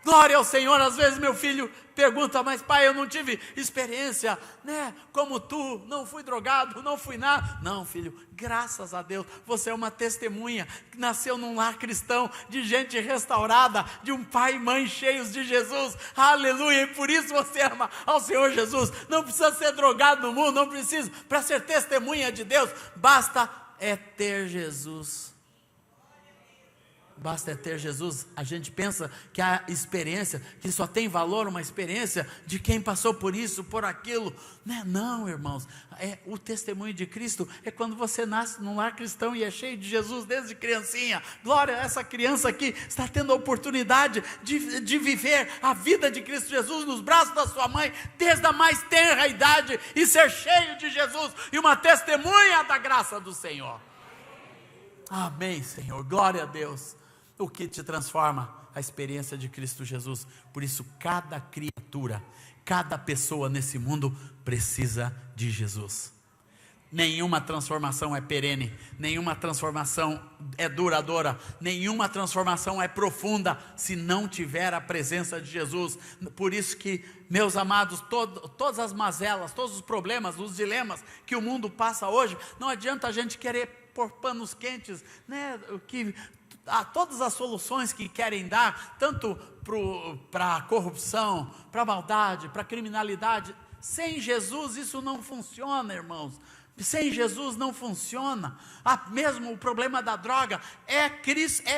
Glória ao Senhor. Às vezes meu filho pergunta: mas pai, eu não tive experiência, né, como tu, não fui drogado, não fui nada. Não, filho, graças a Deus, você é uma testemunha, que nasceu num lar cristão, de gente restaurada, de um pai e mãe cheios de Jesus, aleluia, e por isso você ama ao Senhor Jesus. Não precisa ser drogado no mundo, não precisa, para ser testemunha de Deus, basta é ter Jesus. Basta ter Jesus. A gente pensa que a experiência, que só tem valor uma experiência de quem passou por isso, por aquilo. Não, irmãos, o testemunho de Cristo é quando você nasce num lar cristão e é cheio de Jesus desde criancinha. Glória, essa criança aqui está tendo a oportunidade de viver a vida de Cristo Jesus nos braços da sua mãe, desde a mais tenra idade, e ser cheio de Jesus, e uma testemunha da graça do Senhor. Amém, Senhor, glória a Deus. O que te transforma? A experiência de Cristo Jesus. Por isso, cada criatura, cada pessoa nesse mundo precisa de Jesus. Nenhuma transformação é perene, nenhuma transformação é duradoura, nenhuma transformação é profunda se não tiver a presença de Jesus. Por isso que, meus amados, todas as mazelas, todos os problemas, os dilemas que o mundo passa hoje, não adianta a gente querer pôr panos quentes, né, todas as soluções que querem dar, tanto para a corrupção, para a maldade, para a criminalidade. Sem Jesus isso não funciona, irmãos. Sem Jesus não funciona. Mesmo o problema da droga é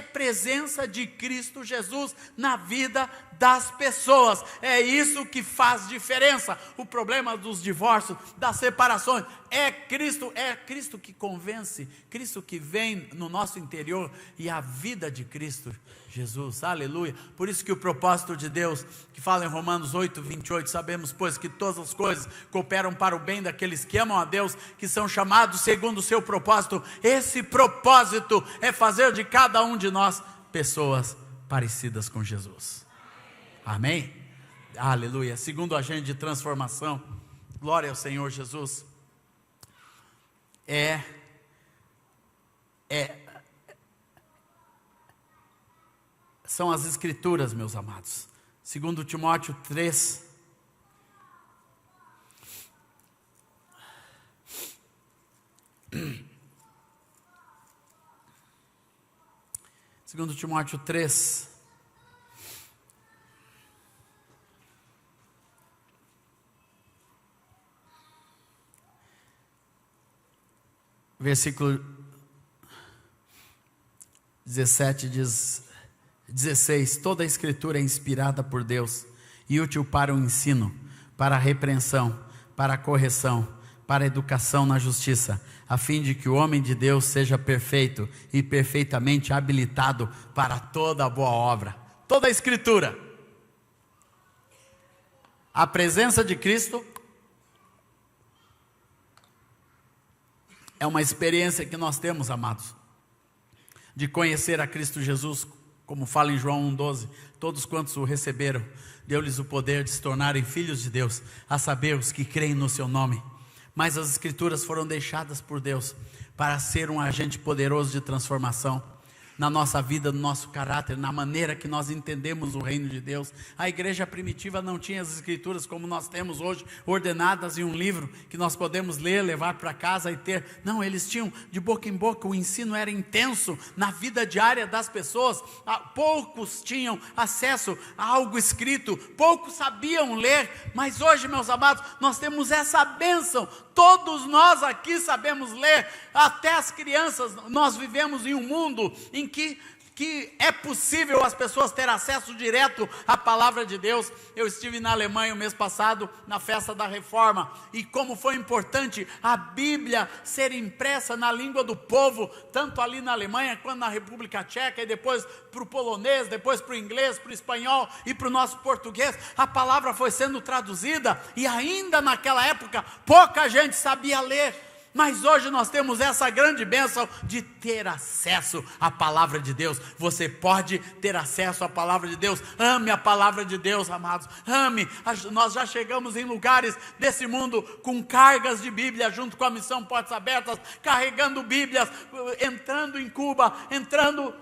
presença de Cristo Jesus na vida das pessoas. É isso que faz diferença. O problema dos divórcios, das separações, é Cristo que convence, Cristo que vem no nosso interior, e a vida de Cristo Jesus, aleluia. Por isso que o propósito de Deus, que fala em Romanos 8, 28, sabemos pois que todas as coisas cooperam para o bem daqueles que amam a Deus, que são chamados segundo o seu propósito. Esse propósito é fazer de cada um de nós pessoas parecidas com Jesus. Amém? Aleluia. Segundo agente de transformação, glória ao Senhor Jesus, são as escrituras, meus amados. Segundo Timóteo 3, segundo Timóteo 3, versículo 17 diz, 16, toda a escritura é inspirada por Deus e útil para o ensino, para a repreensão, para a correção, para a educação na justiça, a fim de que o homem de Deus seja perfeito e perfeitamente habilitado para toda boa obra. Toda a Escritura. A presença de Cristo é uma experiência que nós temos, amados, de conhecer a Cristo Jesus, como fala em João 1,12, todos quantos o receberam, deu-lhes o poder de se tornarem filhos de Deus, a saber, os que creem no seu nome. Mas as Escrituras foram deixadas por Deus para ser um agente poderoso de transformação na nossa vida, no nosso caráter, na maneira que nós entendemos o reino de Deus. A igreja primitiva não tinha as Escrituras como nós temos hoje, ordenadas em um livro que nós podemos ler, levar para casa e ter. Não, eles tinham de boca em boca, o ensino era intenso na vida diária das pessoas. Poucos tinham acesso a algo escrito, poucos sabiam ler, mas hoje, meus amados, nós temos essa bênção. Todos nós aqui sabemos ler, até as crianças. Nós vivemos em um mundo em que é possível as pessoas ter acesso direto à palavra de Deus. Eu estive na Alemanha o mês passado, na festa da Reforma, e como foi importante a Bíblia ser impressa na língua do povo, tanto ali na Alemanha, quanto na República Tcheca, e depois para o polonês, depois para o inglês, para o espanhol e para o nosso português. A palavra foi sendo traduzida, e ainda naquela época, pouca gente sabia ler. Mas hoje nós temos essa grande bênção de ter acesso à palavra de Deus. Você pode ter acesso à palavra de Deus. Ame a palavra de Deus, amados. Ame. Nós já chegamos em lugares desse mundo com cargas de Bíblia, junto com a missão Portas Abertas, carregando Bíblias, entrando em Cuba, entrando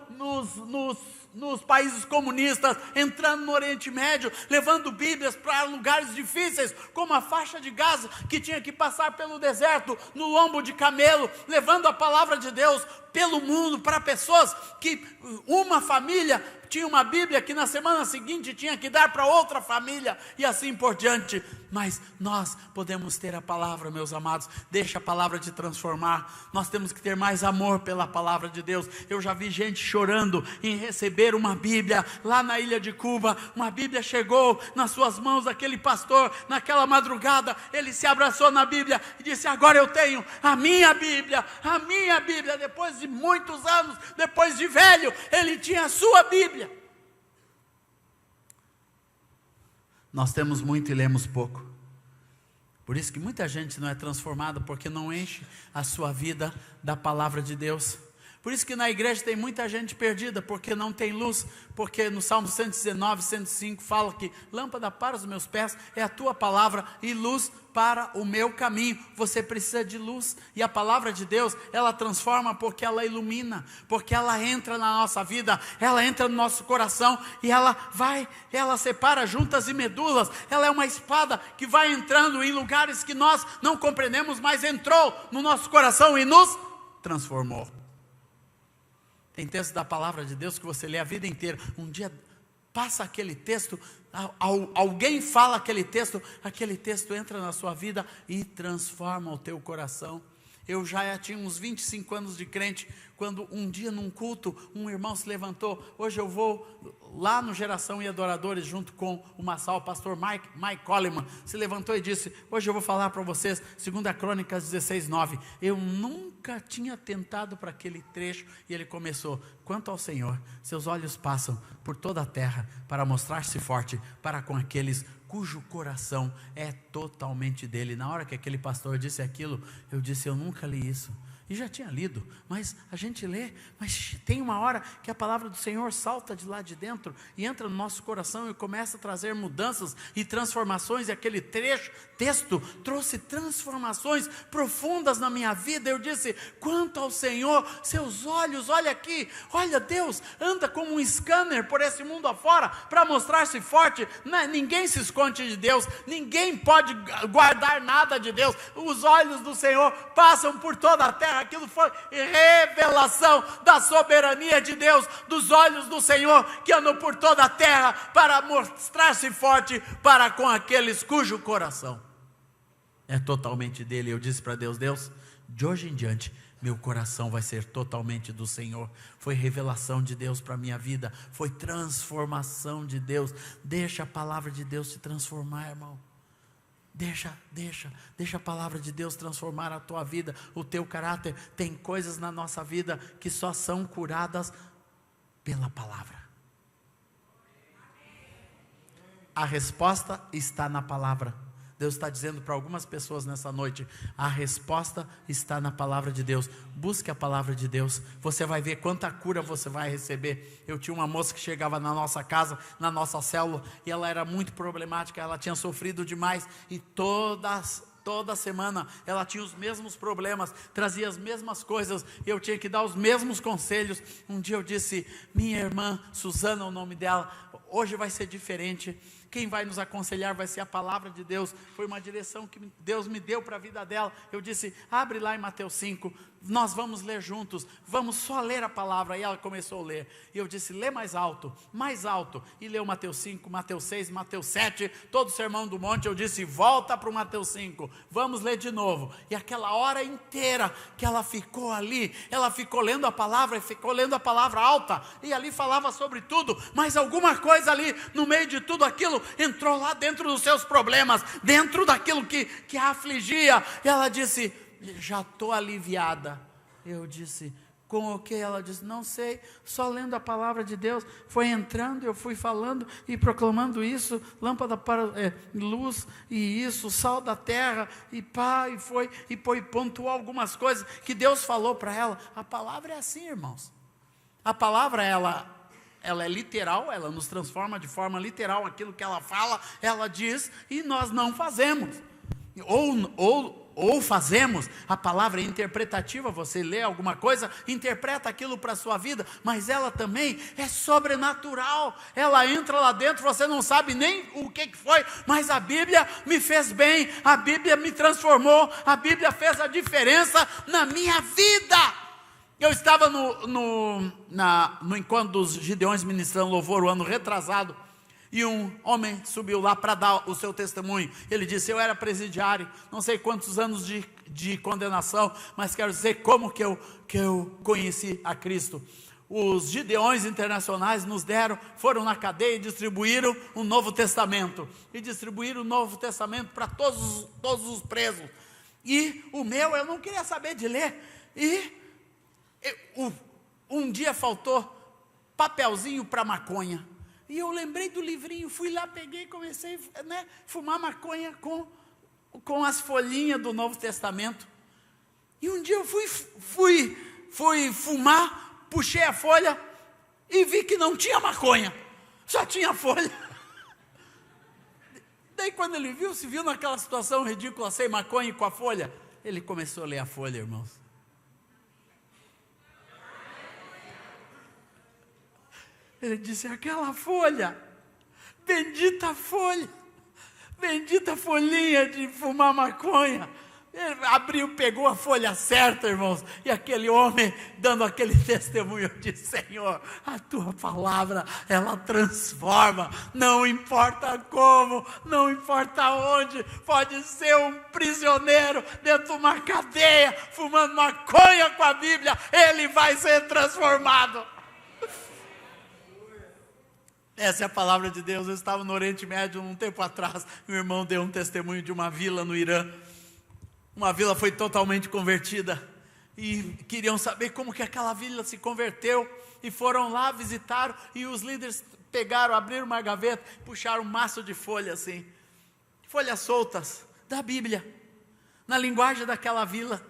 nos países comunistas, entrando no Oriente Médio, levando Bíblias para lugares difíceis, como a faixa de Gaza, que tinha que passar pelo deserto, no lombo de camelo, levando a palavra de Deus pelo mundo, para pessoas que uma família tinha uma Bíblia que na semana seguinte tinha que dar para outra família, e assim por diante. Mas nós podemos ter a palavra, meus amados. Deixa a palavra te transformar. Nós temos que ter mais amor pela palavra de Deus. Eu já vi gente chorando em receber uma Bíblia lá na ilha de Cuba. Uma Bíblia chegou nas suas mãos, aquele pastor, naquela madrugada, ele se abraçou na Bíblia e disse: agora eu tenho a minha Bíblia. A minha Bíblia. Depois de muitos anos, depois de velho, ele tinha a sua Bíblia. Nós temos muito e lemos pouco. Por isso que muita gente não é transformada, porque não enche a sua vida da palavra de Deus. Por isso que na igreja tem muita gente perdida, porque não tem luz. Porque no Salmo 119, 105 fala que lâmpada para os meus pés é a tua palavra e luz para o meu caminho. Você precisa de luz, e a palavra de Deus, ela transforma, porque ela ilumina, porque ela entra na nossa vida, ela entra no nosso coração, e ela separa juntas e medulas. Ela é uma espada que vai entrando em lugares que nós não compreendemos, mas entrou no nosso coração e nos transformou. Tem texto da palavra de Deus que você lê a vida inteira, um dia passa aquele texto, alguém fala aquele texto entra na sua vida e transforma o teu coração. Eu já tinha uns 25 anos de crente, quando um dia num culto, um irmão se levantou. Hoje eu vou lá no Geração e Adoradores, junto com o Massal, o pastor Mike Coleman, se levantou e disse: hoje eu vou falar para vocês, 2 Crônicas 16:9. Eu nunca tinha tentado para aquele trecho, e ele começou: quanto ao Senhor, seus olhos passam por toda a terra, para mostrar-se forte para com aqueles cujo coração é totalmente dele. Na hora que aquele pastor disse aquilo, eu disse: eu nunca li isso. E já tinha lido, mas a gente lê, mas tem uma hora que a palavra do Senhor salta de lá de dentro e entra no nosso coração e começa a trazer mudanças e transformações. E aquele texto trouxe transformações profundas na minha vida. Eu disse: quanto ao Senhor, seus olhos, olha aqui, olha, Deus anda como um scanner por esse mundo afora, para mostrar-se forte. Ninguém se esconde de Deus, ninguém pode guardar nada de Deus. Os olhos do Senhor passam por toda a terra. Aquilo foi revelação da soberania de Deus, dos olhos do Senhor que andam por toda a terra, para mostrar-se forte para com aqueles cujo coração é totalmente dele. Eu disse para Deus: Deus, de hoje em diante meu coração vai ser totalmente do Senhor. Foi revelação de Deus para a minha vida, foi transformação de Deus. Deixa a palavra de Deus te transformar, irmão. Deixa a palavra de Deus transformar a tua vida, o teu caráter. Tem coisas na nossa vida que só são curadas pela palavra. A resposta está na palavra. Deus está dizendo para algumas pessoas nessa noite: a resposta está na palavra de Deus. Busque a palavra de Deus, você vai ver quanta cura você vai receber. Eu tinha uma moça que chegava na nossa casa, na nossa célula, e ela era muito problemática, ela tinha sofrido demais, e toda semana ela tinha os mesmos problemas, trazia as mesmas coisas, e eu tinha que dar os mesmos conselhos. Um dia eu disse: minha irmã Suzana, o nome dela, hoje vai ser diferente. Quem vai nos aconselhar vai ser a palavra de Deus. Foi uma direção que Deus me deu para a vida dela. Eu disse: abre lá em Mateus 5, nós vamos ler juntos, vamos só ler a palavra. E ela começou a ler, e eu disse: lê mais alto, e leu Mateus 5, Mateus 6, Mateus 7, todo o sermão do monte. Eu disse: volta para o Mateus 5, vamos ler de novo. E aquela hora inteira que ela ficou ali, ela ficou lendo a palavra, e ficou lendo a palavra alta, e ali falava sobre tudo, mas alguma coisa ali, no meio de tudo aquilo, entrou lá dentro dos seus problemas, dentro daquilo que a afligia. E ela disse: já estou aliviada. Eu disse: com o que? Ela disse: não sei, só lendo a palavra de Deus. Foi entrando, eu fui falando e proclamando isso, lâmpada para luz, e isso, sal da terra, e pá, e pontuou algumas coisas que Deus falou para ela. A palavra é assim, irmãos. A palavra, ela é literal, ela nos transforma de forma literal. Aquilo que ela fala, ela diz, e nós não fazemos, ou fazemos. A palavra é interpretativa, você lê alguma coisa, interpreta aquilo para a sua vida, mas ela também é sobrenatural. Ela entra lá dentro, você não sabe nem o que foi, mas a Bíblia me fez bem, a Bíblia me transformou, a Bíblia fez a diferença na minha vida. Eu estava no encontro dos Gideões ministrando louvor o ano retrasado, e um homem subiu lá para dar o seu testemunho. Ele disse: eu era presidiário, não sei quantos anos de condenação, mas quero dizer como que eu conheci a Cristo. Os Gideões internacionais foram na cadeia e distribuíram o Novo Testamento, para todos os presos. E o meu, eu não queria saber de ler, um dia faltou papelzinho para maconha, e eu lembrei do livrinho, fui lá, peguei e comecei a fumar maconha com as folhinhas do Novo Testamento. E um dia eu fui fumar, puxei a folha e vi que não tinha maconha, só tinha folha. Daí quando ele se viu naquela situação ridícula, sem maconha e com a folha, ele começou a ler a folha, irmãos. Ele disse: aquela folha, bendita folhinha de fumar maconha. Ele abriu, pegou a folha certa, irmãos, e aquele homem dando aquele testemunho, eu disse: Senhor, a tua palavra, ela transforma, não importa como, não importa onde, pode ser um prisioneiro dentro de uma cadeia, fumando maconha com a Bíblia, ele vai ser transformado. Essa é a palavra de Deus. Eu estava no Oriente Médio um tempo atrás, meu irmão deu um testemunho de uma vila no Irã. Uma vila foi totalmente convertida, e queriam saber como que aquela vila se converteu, e foram lá, visitaram, e os líderes abriram uma gaveta, puxaram um maço de folhas assim, folhas soltas da Bíblia, na linguagem daquela vila,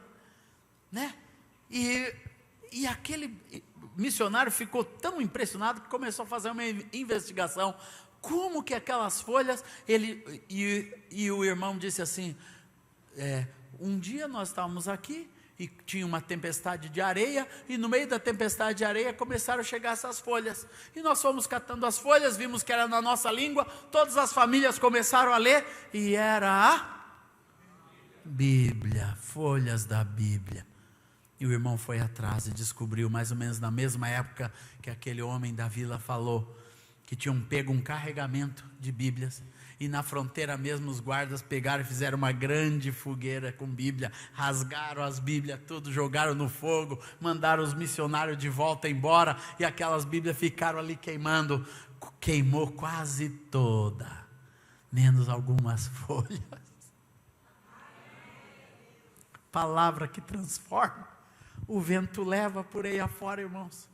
e aquele missionário ficou tão impressionado que começou a fazer uma investigação, como que aquelas folhas, e o irmão disse assim: um dia nós estávamos aqui, e tinha uma tempestade de areia, e no meio da tempestade de areia começaram a chegar essas folhas, e nós fomos catando as folhas, vimos que era na nossa língua, todas as famílias começaram a ler, e era a Bíblia, folhas da Bíblia. E o irmão foi atrás e descobriu, mais ou menos na mesma época que aquele homem da vila falou, que tinham pego um carregamento de Bíblias, e na fronteira mesmo os guardas pegaram e fizeram uma grande fogueira com Bíblia, rasgaram as Bíblias tudo, jogaram no fogo, mandaram os missionários de volta embora, e aquelas Bíblias ficaram ali queimando, queimou quase toda, menos algumas folhas. Palavra que transforma. O vento leva por aí afora, irmãos.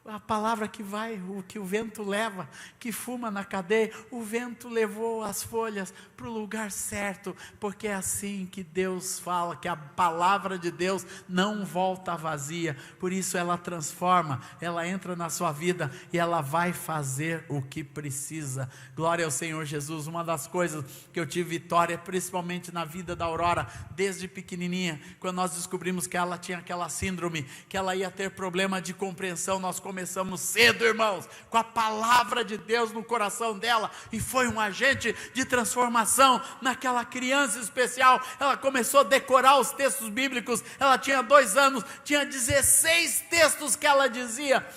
A palavra que vai, o que o vento leva, que fuma na cadeia, o vento levou as folhas para o lugar certo, porque é assim que Deus fala, que a palavra de Deus não volta vazia, por isso ela transforma, ela entra na sua vida e ela vai fazer o que precisa. Glória ao Senhor Jesus. Uma das coisas que eu tive vitória, principalmente na vida da Aurora, desde pequenininha, quando nós descobrimos que ela tinha aquela síndrome, que ela ia ter problema de compreensão, nós começamos cedo, irmãos, com a palavra de Deus no coração dela, e foi um agente de transformação naquela criança especial. Ela começou a decorar os textos bíblicos. Ela tinha 2 anos, tinha 16 textos que ela dizia,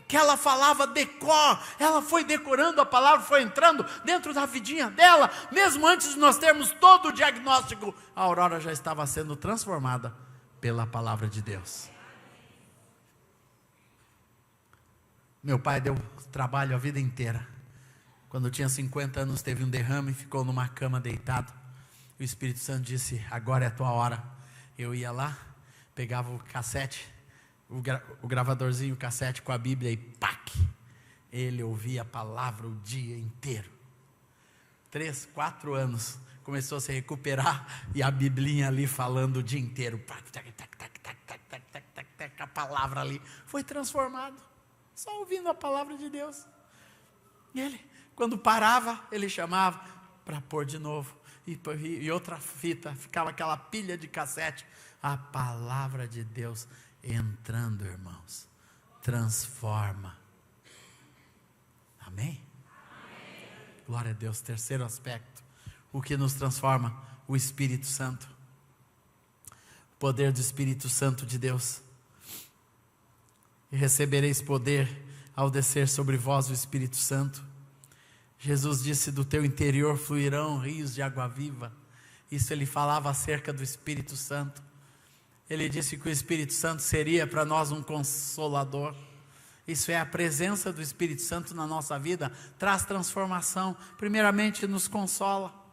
que ela falava de cor. Ela foi decorando a palavra, foi entrando dentro da vidinha dela, mesmo antes de nós termos todo o diagnóstico, a Aurora já estava sendo transformada pela palavra de Deus. Meu pai deu trabalho a vida inteira. Quando tinha 50 anos, teve um derrame e ficou numa cama deitado. O Espírito Santo disse: agora é a tua hora. Eu ia lá, pegava o cassete, o gravadorzinho, o cassete com a Bíblia e pac! Ele ouvia a palavra o dia inteiro. 3, 4 anos, começou a se recuperar e a Biblinha ali falando o dia inteiro. A palavra ali foi transformado. Só ouvindo a palavra de Deus. E ele, quando parava, ele chamava para pôr de novo. E outra fita, ficava aquela pilha de cassete. A palavra de Deus entrando, irmãos, transforma. Amém? Amém? Glória a Deus. Terceiro aspecto, o que nos transforma? O Espírito Santo. O poder do Espírito Santo de Deus. E recebereis poder ao descer sobre vós o Espírito Santo. Jesus disse: do teu interior fluirão rios de água viva. Isso ele falava acerca do Espírito Santo. Ele disse que o Espírito Santo seria para nós um consolador. Isso é a presença do Espírito Santo na nossa vida, traz transformação. Primeiramente nos consola.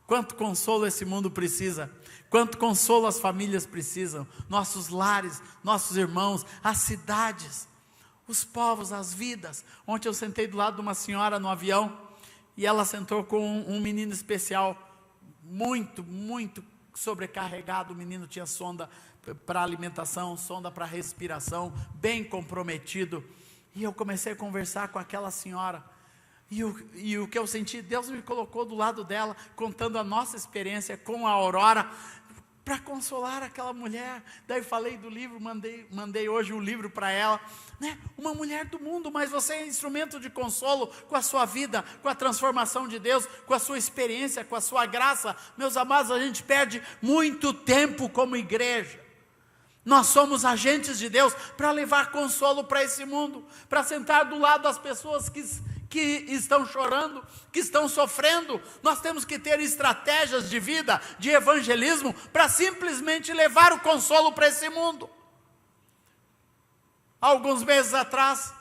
Quanto consolo esse mundo precisa, quanto consolo as famílias precisam, nossos lares, nossos irmãos, as cidades, os povos, as vidas. Ontem eu sentei do lado de uma senhora no avião, e ela sentou com um menino especial, muito sobrecarregado. O menino tinha sonda para alimentação, sonda para respiração, bem comprometido, e eu comecei a conversar com aquela senhora. E o que eu senti, Deus me colocou do lado dela, contando a nossa experiência com a Aurora, para consolar aquela mulher. Daí falei do livro, mandei hoje um livro para ela, né? Uma mulher do mundo, mas você é instrumento de consolo com a sua vida, com a transformação de Deus, com a sua experiência, com a sua graça. Meus amados, a gente perde muito tempo como igreja. Nós somos agentes de Deus para levar consolo para esse mundo, para sentar do lado das pessoas que estão chorando, que estão sofrendo. Nós temos que ter estratégias de vida, de evangelismo, para simplesmente levar o consolo para esse mundo. Alguns meses atrás,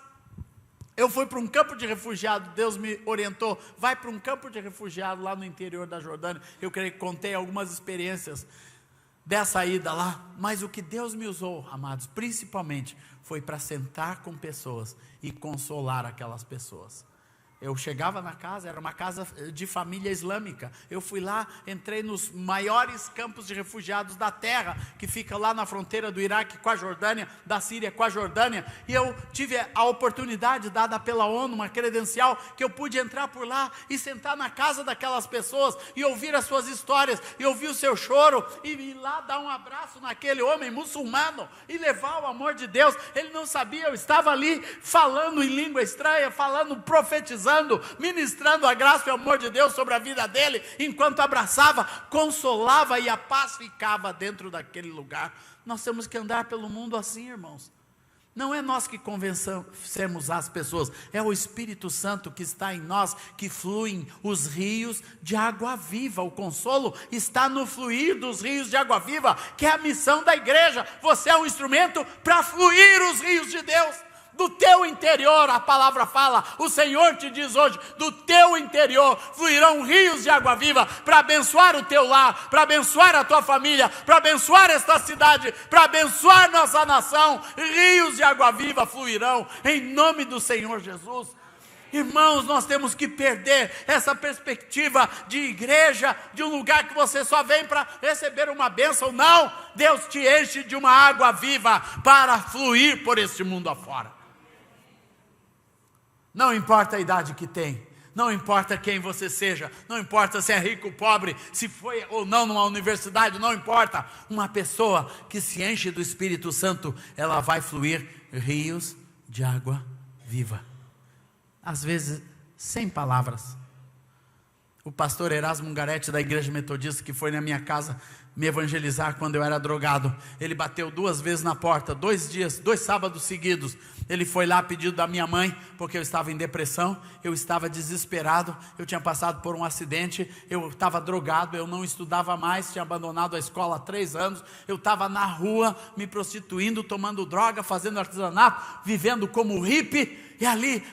eu fui para um campo de refugiado. Deus me orientou: vai para um campo de refugiado lá no interior da Jordânia. Eu creio que contei algumas experiências dessa ida lá, mas o que Deus me usou, amados, principalmente, foi para sentar com pessoas e consolar aquelas pessoas. Eu chegava na casa, era uma casa de família islâmica. Eu fui lá, entrei nos maiores campos de refugiados da terra, que fica lá na fronteira do Iraque com a Jordânia, da Síria com a Jordânia. E eu tive a oportunidade dada pela ONU, uma credencial, que eu pude entrar por lá e sentar na casa daquelas pessoas e ouvir as suas histórias, e ouvir o seu choro, e ir lá dar um abraço naquele homem muçulmano e levar o amor de Deus. Ele não sabia, eu estava ali falando em língua estranha, falando, profetizando, ministrando a graça e o amor de Deus sobre a vida dele, enquanto abraçava, consolava, e a paz ficava dentro daquele lugar. Nós temos que andar pelo mundo assim, irmãos. Não é nós que convencemos as pessoas, é o Espírito Santo que está em nós, que fluem os rios de água viva. O consolo está no fluir dos rios de água viva, que é a missão da igreja. Você é um instrumento para fluir os rios de Deus. do teu interior, a palavra fala, o Senhor te diz hoje, do teu interior fluirão rios de água viva, para abençoar o teu lar, para abençoar a tua família, para abençoar esta cidade, para abençoar nossa nação. Rios de água viva fluirão, em nome do Senhor Jesus. Irmãos, nós temos que perder essa perspectiva de igreja, de um lugar que você só vem para receber uma bênção. Não, Deus te enche de uma água viva para fluir por este mundo afora. Não importa a idade que tem, não importa quem você seja, não importa se é rico ou pobre, se foi ou não numa universidade, não importa. Uma pessoa que se enche do Espírito Santo, ela vai fluir rios de água viva. Às vezes, sem palavras. O pastor Erasmo Ungaretti, da Igreja Metodista, que foi na minha casa me evangelizar quando eu era drogado, ele bateu 2 vezes na porta, 2 sábados seguidos. Ele foi lá a pedido da minha mãe, porque eu estava em depressão, eu estava desesperado, eu tinha passado por um acidente, eu estava drogado, eu não estudava mais, tinha abandonado a escola há 3 anos, eu estava na rua, me prostituindo, tomando droga, fazendo artesanato, vivendo como hippie, e ali,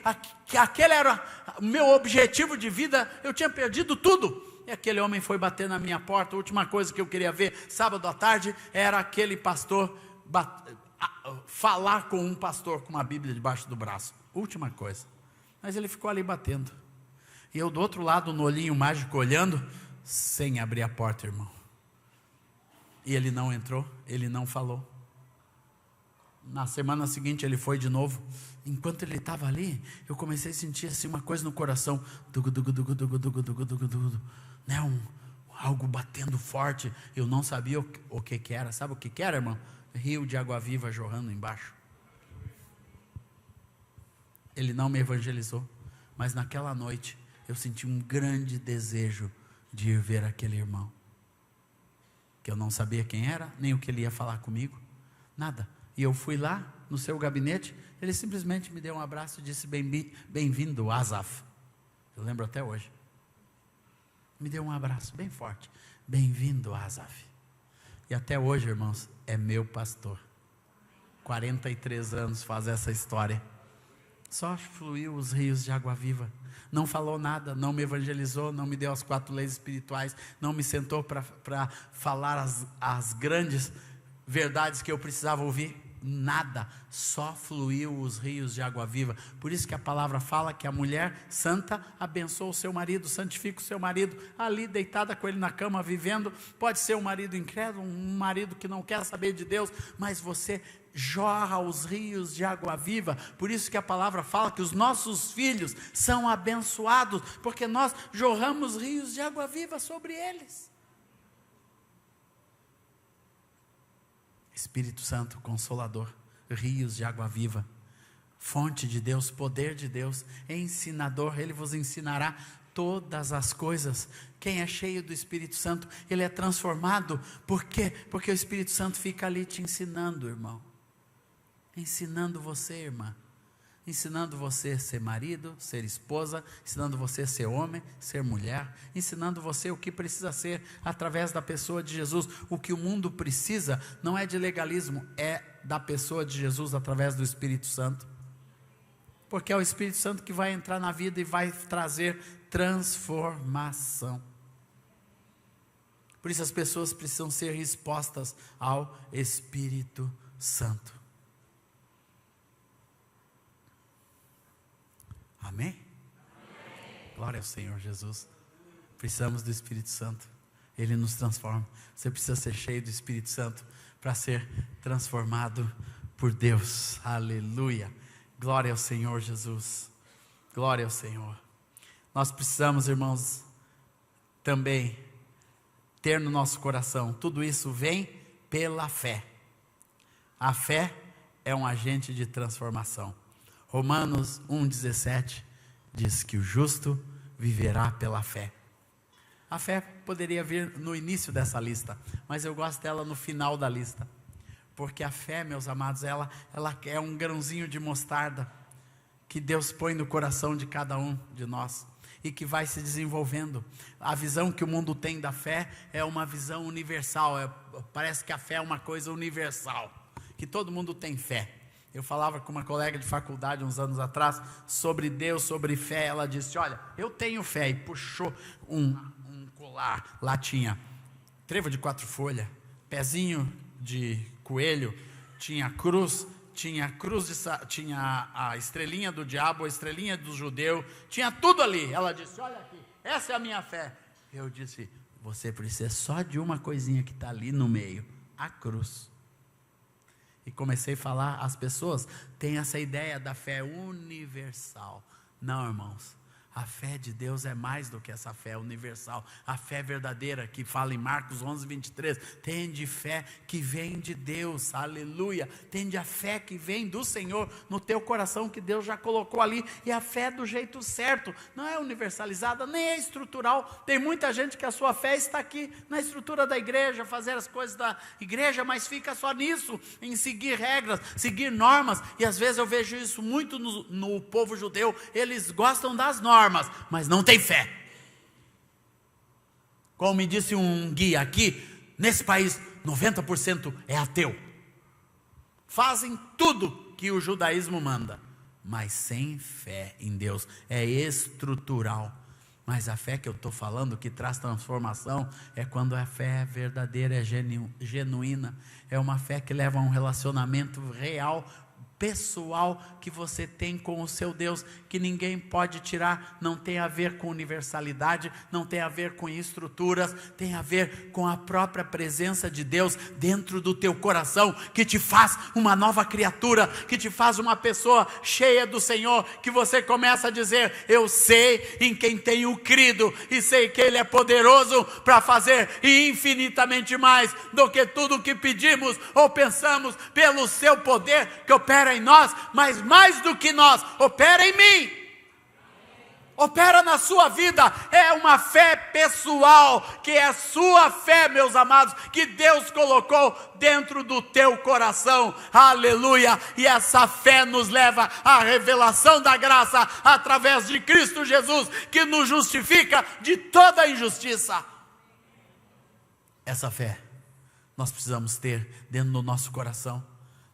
aquele era o meu objetivo de vida, eu tinha perdido tudo. E aquele homem foi bater na minha porta. A última coisa que eu queria ver, sábado à tarde, era aquele pastor, falar com um pastor com uma Bíblia debaixo do braço. Última coisa. Mas ele ficou ali batendo. E eu do outro lado, no olhinho mágico, olhando, sem abrir a porta, irmão. E ele não entrou, ele não falou. Na semana seguinte ele foi de novo. Enquanto ele estava ali, eu comecei a sentir assim uma coisa no coração, né? Algo batendo forte. Eu não sabia o que era. Sabe o que era, irmão? Rio de água viva jorrando embaixo. Ele não me evangelizou, mas naquela noite eu senti um grande desejo de ir ver aquele irmão, que eu não sabia quem era, nem o que ele ia falar comigo, nada. E eu fui lá no seu gabinete, ele simplesmente me deu um abraço e disse: bem-vindo, Asaf. Eu lembro até hoje. Me deu um abraço bem forte. Bem-vindo, Asaf. E até hoje, irmãos, é meu pastor. 43 anos faz essa história. Só fluiu os rios de água viva. Não falou nada, não me evangelizou, não me deu as 4 leis espirituais, não me sentou para falar as grandes verdades que eu precisava ouvir. Nada, só fluiu os rios de água viva. Por isso que a palavra fala que a mulher santa abençoa o seu marido, santifica o seu marido, ali deitada com ele na cama, vivendo. Pode ser um marido incrédulo, um marido que não quer saber de Deus, mas você jorra os rios de água viva. Por isso que a palavra fala que os nossos filhos são abençoados, porque nós jorramos rios de água viva sobre eles. Espírito Santo, Consolador, rios de água viva, fonte de Deus, poder de Deus, ensinador, Ele vos ensinará todas as coisas. Quem é cheio do Espírito Santo, ele é transformado. Por quê? Porque o Espírito Santo fica ali te ensinando, irmão, ensinando você, irmã, ensinando você a ser marido, ser esposa, ensinando você a ser homem, ser mulher, ensinando você o que precisa ser através da pessoa de Jesus. O que o mundo precisa não é de legalismo, é da pessoa de Jesus através do Espírito Santo, porque é o Espírito Santo que vai entrar na vida e vai trazer transformação. Por isso as pessoas precisam ser expostas ao Espírito Santo. Amém? Amém? Glória ao Senhor Jesus. Precisamos do Espírito Santo. Ele nos transforma. Você precisa ser cheio do Espírito Santo para ser transformado por Deus. Aleluia. Glória ao Senhor Jesus. Glória ao Senhor. Nós precisamos, irmãos, também ter no nosso coração, tudo isso vem pela fé. A fé é um agente de transformação. Romanos 1,17 diz que o justo viverá pela fé. A fé poderia vir no início dessa lista, mas eu gosto dela no final da lista, porque a fé, meus amados, ela é um grãozinho de mostarda que Deus põe no coração de cada um de nós e que vai se desenvolvendo. A visão que o mundo tem da fé é uma visão universal, parece que a fé é uma coisa universal, que todo mundo tem fé. Eu falava com uma colega de faculdade uns anos atrás sobre Deus, sobre fé. Ela disse: olha, eu tenho fé. E puxou um colar. Lá tinha trevo de 4 folhas, pezinho de coelho, tinha cruz, tinha a estrelinha do diabo, a estrelinha do judeu, tinha tudo ali. Ela disse: olha aqui, essa é a minha fé. Eu disse: você precisa só de uma coisinha que está ali no meio, a cruz. E comecei a falar, as pessoas têm essa ideia da fé universal. Não, irmãos, a fé de Deus é mais do que essa fé universal. A fé verdadeira, que fala em Marcos 11, 23, tende fé que vem de Deus, aleluia. Tende a fé que vem do Senhor no teu coração, que Deus já colocou ali. E a fé do jeito certo, não é universalizada, nem é estrutural. Tem muita gente que a sua fé está aqui na estrutura da igreja, fazer as coisas da igreja, mas fica só nisso, em seguir regras, seguir normas. E às vezes eu vejo isso muito no povo judeu. Eles gostam das normas, mas não tem fé. Como me disse um guia aqui, nesse país 90% é ateu. Fazem tudo que o judaísmo manda, mas sem fé em Deus. É estrutural. Mas a fé que eu estou falando, que traz transformação, é quando a fé é verdadeira, é genuína. É uma fé que leva a um relacionamento real, pessoal, que você tem com o seu Deus, que ninguém pode tirar. Não tem a ver com universalidade, não tem a ver com estruturas, tem a ver com a própria presença de Deus dentro do teu coração, que te faz uma nova criatura, que te faz uma pessoa cheia do Senhor, que você começa a dizer: eu sei em quem tenho crido, e sei que Ele é poderoso para fazer infinitamente mais do que tudo o que pedimos ou pensamos, pelo seu poder que opera em nós. Mas mais do que nós, opera em mim, opera na sua vida. É uma fé pessoal, que é a sua fé, meus amados, que Deus colocou dentro do teu coração, aleluia. E essa fé nos leva à revelação da graça, através de Cristo Jesus, que nos justifica de toda injustiça. Essa fé nós precisamos ter dentro do nosso coração.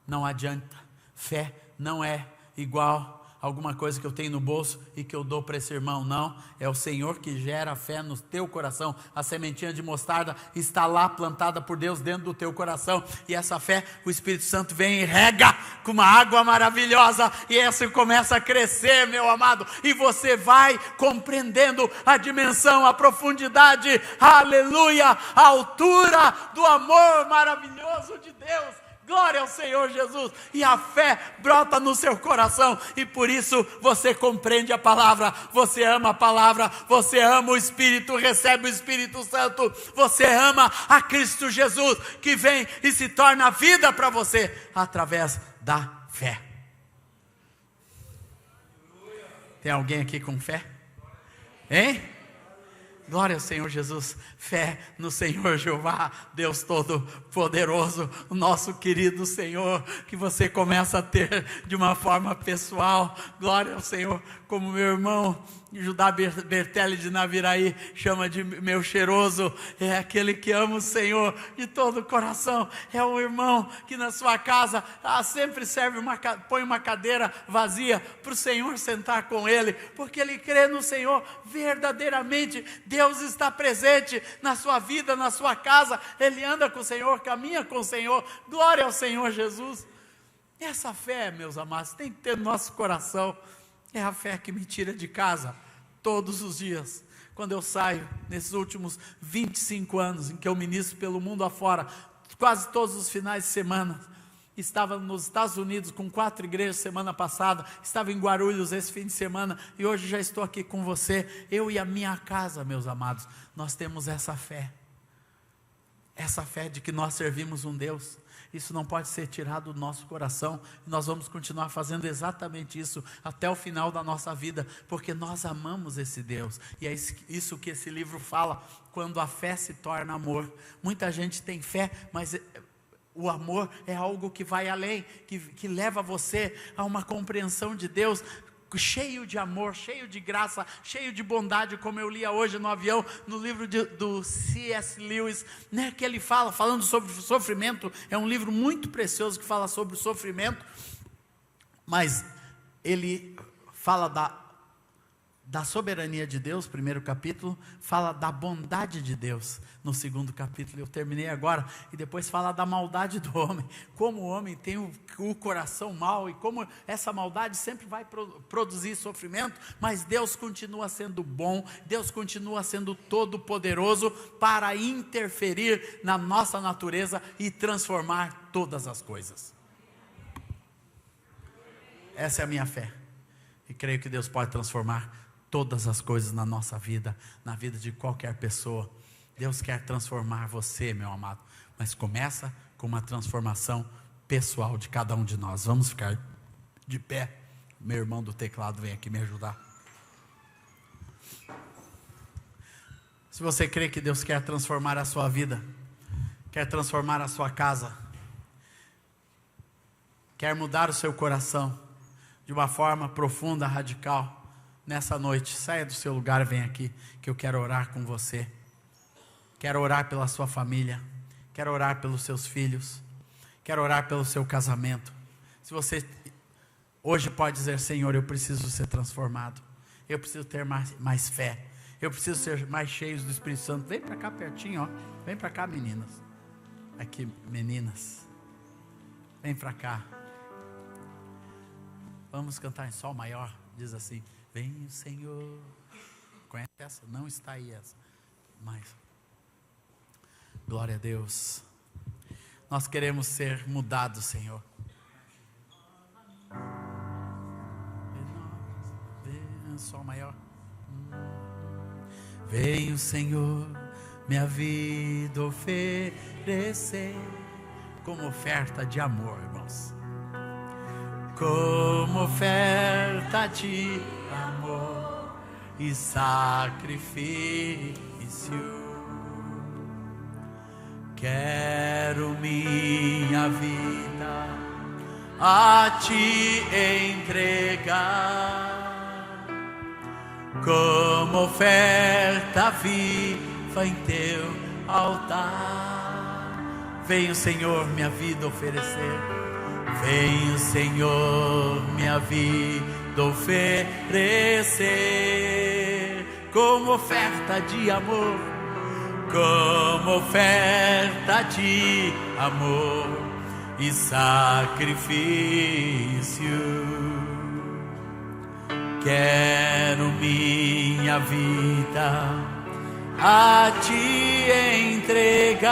Não adianta. Fé não é igual a alguma coisa que eu tenho no bolso e que eu dou para esse irmão. Não, é o Senhor que gera fé no teu coração. A sementinha de mostarda está lá plantada por Deus dentro do teu coração, e essa fé, o Espírito Santo vem e rega com uma água maravilhosa, e essa começa a crescer, meu amado, e você vai compreendendo a dimensão, a profundidade, aleluia, a altura do amor maravilhoso de Deus. Glória ao Senhor Jesus. E a fé brota no seu coração, e por isso você compreende a palavra, você ama a palavra, você ama o Espírito, recebe o Espírito Santo, você ama a Cristo Jesus, que vem e se torna vida para você, através da fé. Tem alguém aqui com fé? Hein? Glória ao Senhor Jesus. Fé no Senhor Jeová, Deus Todo-Poderoso, o nosso querido Senhor, que você começa a ter de uma forma pessoal. Glória ao Senhor, como meu irmão Judá Bertelli de Naviraí chama de meu cheiroso. É aquele que ama o Senhor de todo o coração. É o irmão que na sua casa sempre põe uma cadeira vazia para o Senhor sentar com ele, porque ele crê no Senhor verdadeiramente. Deus está presente na sua vida, na sua casa. Ele anda com o Senhor, caminha com o Senhor. Glória ao Senhor Jesus. Essa fé, meus amados, tem que ter no nosso coração. É a fé que me tira de casa todos os dias. Quando eu saio, nesses últimos 25 anos, em que eu ministro pelo mundo afora, quase todos os finais de semana. Estava nos Estados Unidos com 4 igrejas semana passada, estava em Guarulhos esse fim de semana, e hoje já estou aqui com você. Eu e a minha casa, meus amados, nós temos essa fé de que nós servimos um Deus. Isso não pode ser tirado do nosso coração, e nós vamos continuar fazendo exatamente isso até o final da nossa vida, porque nós amamos esse Deus. E é isso que esse livro fala, quando a fé se torna amor. Muita gente tem fé, mas o amor é algo que vai além, que leva você a uma compreensão de Deus cheio de amor, cheio de graça, cheio de bondade, como eu lia hoje no avião, no livro do C.S. Lewis, né, que ele falando sobre o sofrimento. É um livro muito precioso que fala sobre o sofrimento. Mas ele fala da soberania de Deus, primeiro capítulo, fala da bondade de Deus, no segundo capítulo, eu terminei agora, e depois fala da maldade do homem, como o homem tem o coração mau, e como essa maldade sempre vai produzir sofrimento, mas Deus continua sendo bom, Deus continua sendo todo poderoso, para interferir na nossa natureza, e transformar todas as coisas. Essa é a minha fé, e creio que Deus pode transformar todas as coisas na nossa vida, na vida de qualquer pessoa. Deus quer transformar você, meu amado, mas começa com uma transformação pessoal de cada um de nós. Vamos ficar de pé. Meu irmão do teclado vem aqui me ajudar. Se você crê que Deus quer transformar a sua vida, quer transformar a sua casa, quer mudar o seu coração de uma forma profunda, radical, nessa noite, saia do seu lugar e vem aqui, que eu quero orar com você. Quero orar pela sua família, quero orar pelos seus filhos, quero orar pelo seu casamento. Se você hoje pode dizer: Senhor, eu preciso ser transformado, eu preciso ter mais fé, eu preciso ser mais cheio do Espírito Santo. Vem para cá pertinho, ó. Vem para cá, meninas. Aqui, meninas, vem para cá. Vamos cantar em sol maior. Diz assim: vem o Senhor. Conhece essa? Não está aí essa. Mas, glória a Deus. Nós queremos ser mudados, Senhor. Vem o sol maior. Vem o Senhor, minha vida oferecer, como oferta de amor, irmãos. Como oferta de amor e sacrifício, quero minha vida a te entregar, como oferta viva em teu altar. Vem o Senhor minha vida oferecer, vem o Senhor minha vida oferecer, como oferta de amor, como oferta de amor e sacrifício. Quero minha vida a te entregar,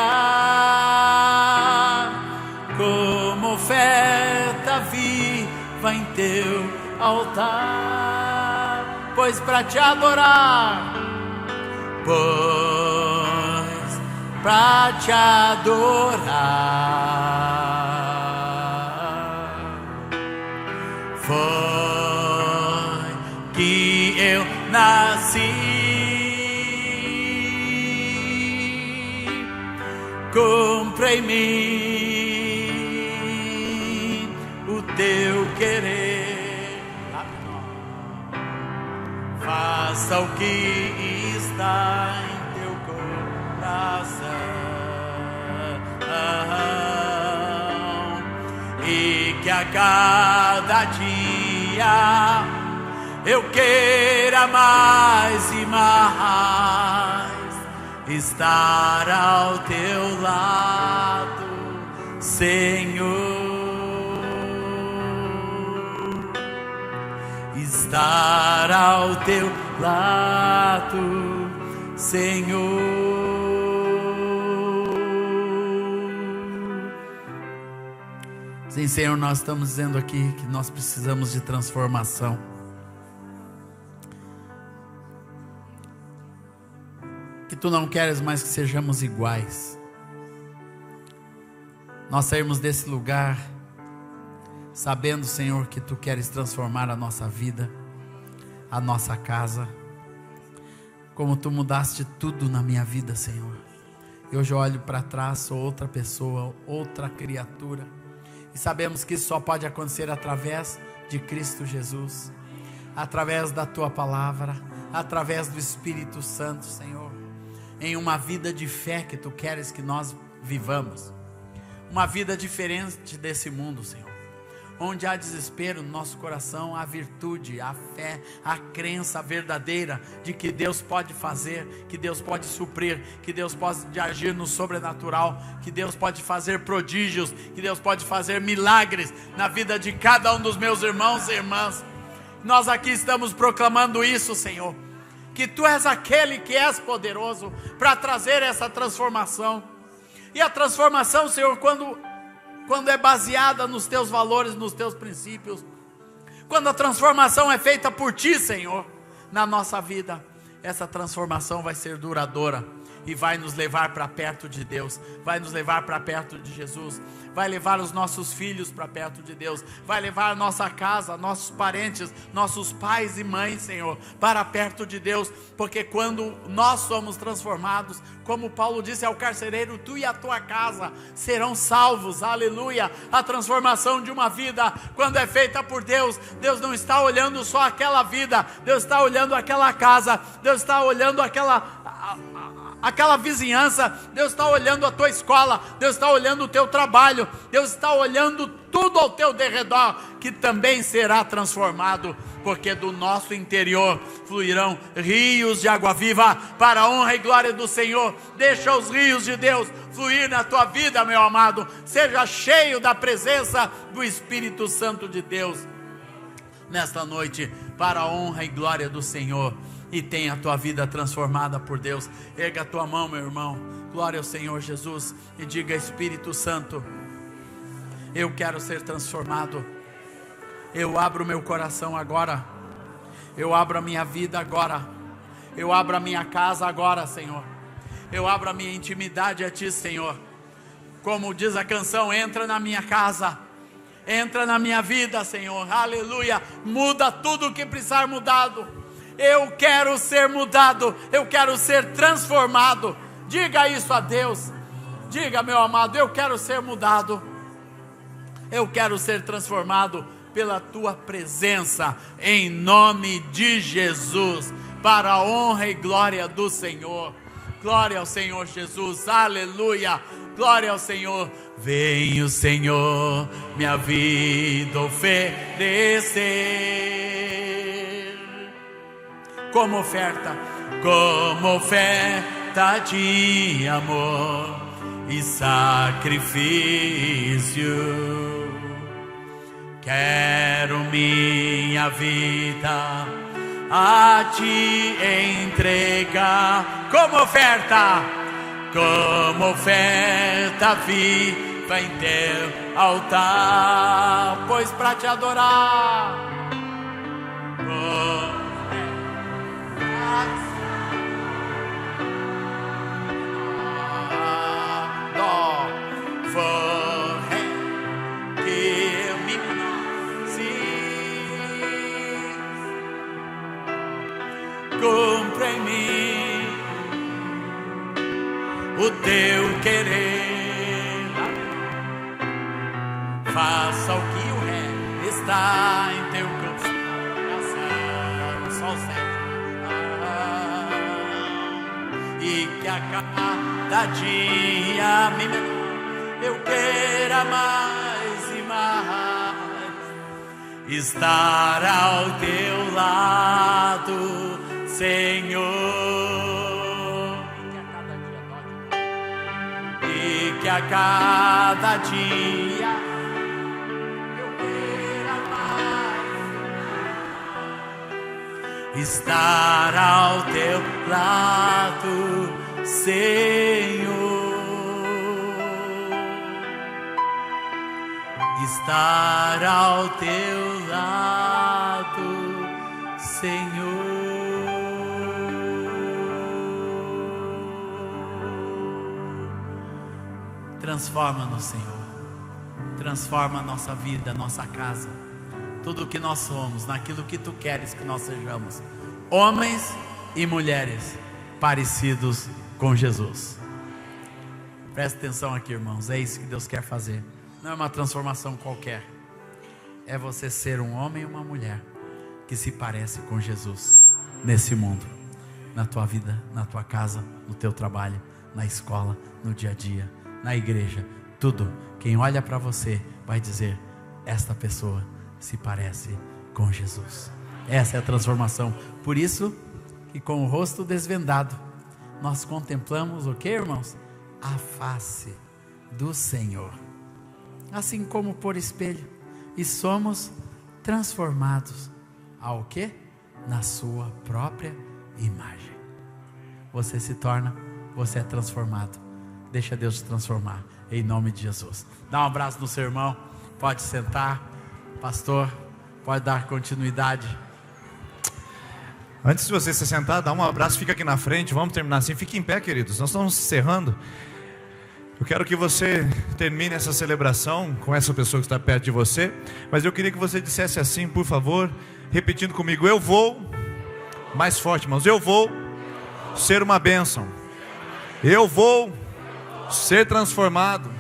como oferta viva em teu altar, pois para te adorar, pois para te adorar, foi que eu nasci. Cumpra em mim o teu querer, faça o que está em teu coração, e que a cada dia eu queira mais e mais estar ao teu lado, Senhor. Estar ao teu lado, Senhor. Sim, Senhor, nós estamos dizendo aqui que nós precisamos de transformação. Que tu não queres mais que sejamos iguais. Nós saímos desse lugar sabendo, Senhor, que tu queres transformar a nossa vida, a nossa casa, como tu mudaste tudo na minha vida, Senhor. E hoje eu olho para trás, sou outra pessoa, outra criatura, e sabemos que isso só pode acontecer através de Cristo Jesus, através da tua palavra, através do Espírito Santo, Senhor, em uma vida de fé que tu queres que nós vivamos, uma vida diferente desse mundo, Senhor, Onde há desespero no nosso coração, há virtude, há fé, há crença verdadeira de que Deus pode fazer, que Deus pode suprir, que Deus pode agir no sobrenatural, que Deus pode fazer prodígios, que Deus pode fazer milagres na vida de cada um dos meus irmãos e irmãs. Nós aqui estamos proclamando isso, Senhor, que Tu és aquele que és poderoso para trazer essa transformação. E a transformação, Senhor, quando é baseada nos Teus valores, nos Teus princípios, quando a transformação é feita por Ti, Senhor, na nossa vida, essa transformação vai ser duradoura e vai nos levar para perto de Deus, vai nos levar para perto de Jesus, vai levar os nossos filhos para perto de Deus, vai levar a nossa casa, nossos parentes, nossos pais e mães, Senhor, para perto de Deus, porque quando nós somos transformados, como Paulo disse ao carcereiro, tu e a tua casa serão salvos, aleluia. A transformação de uma vida, quando é feita por Deus, Deus não está olhando só aquela vida, Deus está olhando aquela casa, Deus está olhando aquela vizinhança, Deus está olhando a tua escola, Deus está olhando o teu trabalho, Deus está olhando tudo ao teu derredor, que também será transformado, porque do nosso interior fluirão rios de água viva, para a honra e glória do Senhor. Deixa os rios de Deus fluir na tua vida, meu amado, seja cheio da presença do Espírito Santo de Deus, nesta noite, para a honra e glória do Senhor. E tenha a tua vida transformada por Deus. Erga a tua mão, meu irmão, glória ao Senhor Jesus, e diga: Espírito Santo, eu quero ser transformado. Eu abro meu coração agora, eu abro a minha vida agora, eu abro a minha casa agora, Senhor, eu abro a minha intimidade a Ti, Senhor. Como diz a canção, entra na minha casa, entra na minha vida, Senhor, aleluia. Muda tudo o que precisar mudado. Eu quero ser mudado, eu quero ser transformado. Diga isso a Deus, diga, meu amado, eu quero ser mudado, eu quero ser transformado pela Tua presença, em nome de Jesus, para a honra e glória do Senhor. Glória ao Senhor Jesus, aleluia, glória ao Senhor. Vem o Senhor minha vida oferecer como oferta de amor e sacrifício. Quero minha vida a Ti entregar, como oferta viva em Teu altar, pois para Te adorar cumpra em mim o Teu querer, faça o que o Rei está em Teu coração, só o certo, e que a cada dia eu queira mais e mais estar ao Teu lado, Senhor, e que a cada dia eu queira mais estar ao Teu lado, Senhor, estar ao Teu lado, Senhor. Transforma-nos, Senhor, transforma a nossa vida, a nossa casa, tudo o que nós somos, naquilo que Tu queres que nós sejamos, homens e mulheres parecidos com Jesus. Presta atenção aqui, irmãos, é isso que Deus quer fazer, não é uma transformação qualquer, é você ser um homem e uma mulher que se parece com Jesus, nesse mundo, na tua vida, na tua casa, no teu trabalho, na escola, no dia a dia, na igreja, tudo. Quem olha para você vai dizer: esta pessoa se parece com Jesus. Essa é a transformação. Por isso que com o rosto desvendado nós contemplamos o que, irmãos? A face do Senhor, assim como por espelho, e somos transformados ao que? Na sua própria imagem. Você se torna, você é transformado. Deixa Deus te transformar, em nome de Jesus. Dá um abraço no seu irmão, pode sentar. Pastor, pode dar continuidade. Antes de você se sentar, dá um abraço, fica aqui na frente. Vamos terminar assim, fique em pé, queridos. Nós estamos encerrando. Eu quero que você termine essa celebração com essa pessoa que está perto de você. Mas eu queria que você dissesse assim, por favor, repetindo comigo: eu vou, mais forte, irmãos, eu vou ser uma bênção. Eu vou ser transformado.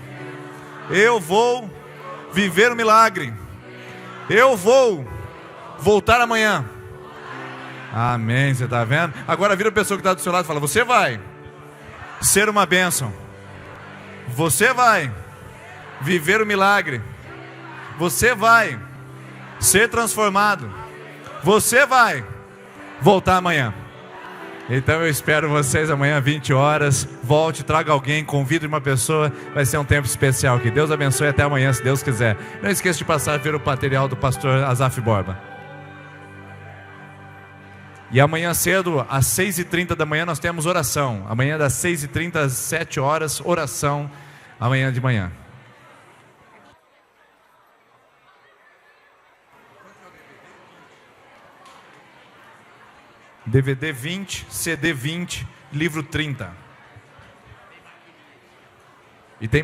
Eu vou viver um milagre. Eu vou voltar amanhã. Amém, você está vendo? Agora vira a pessoa que está do seu lado e fala: você vai ser uma bênção. Você vai viver o milagre. Você vai ser transformado. Você vai voltar amanhã. Então eu espero vocês amanhã 20 horas. Volte, traga alguém, convide uma pessoa. Vai ser um tempo especial. Que Deus abençoe, até amanhã, se Deus quiser. Não esqueça de passar a ver o material do pastor Azaf Borba. E amanhã cedo, às 6h30 da manhã, nós temos oração. Amanhã das 6h30 às 7 horas, oração, amanhã de manhã. DVD 20, CD 20, livro 30. E tem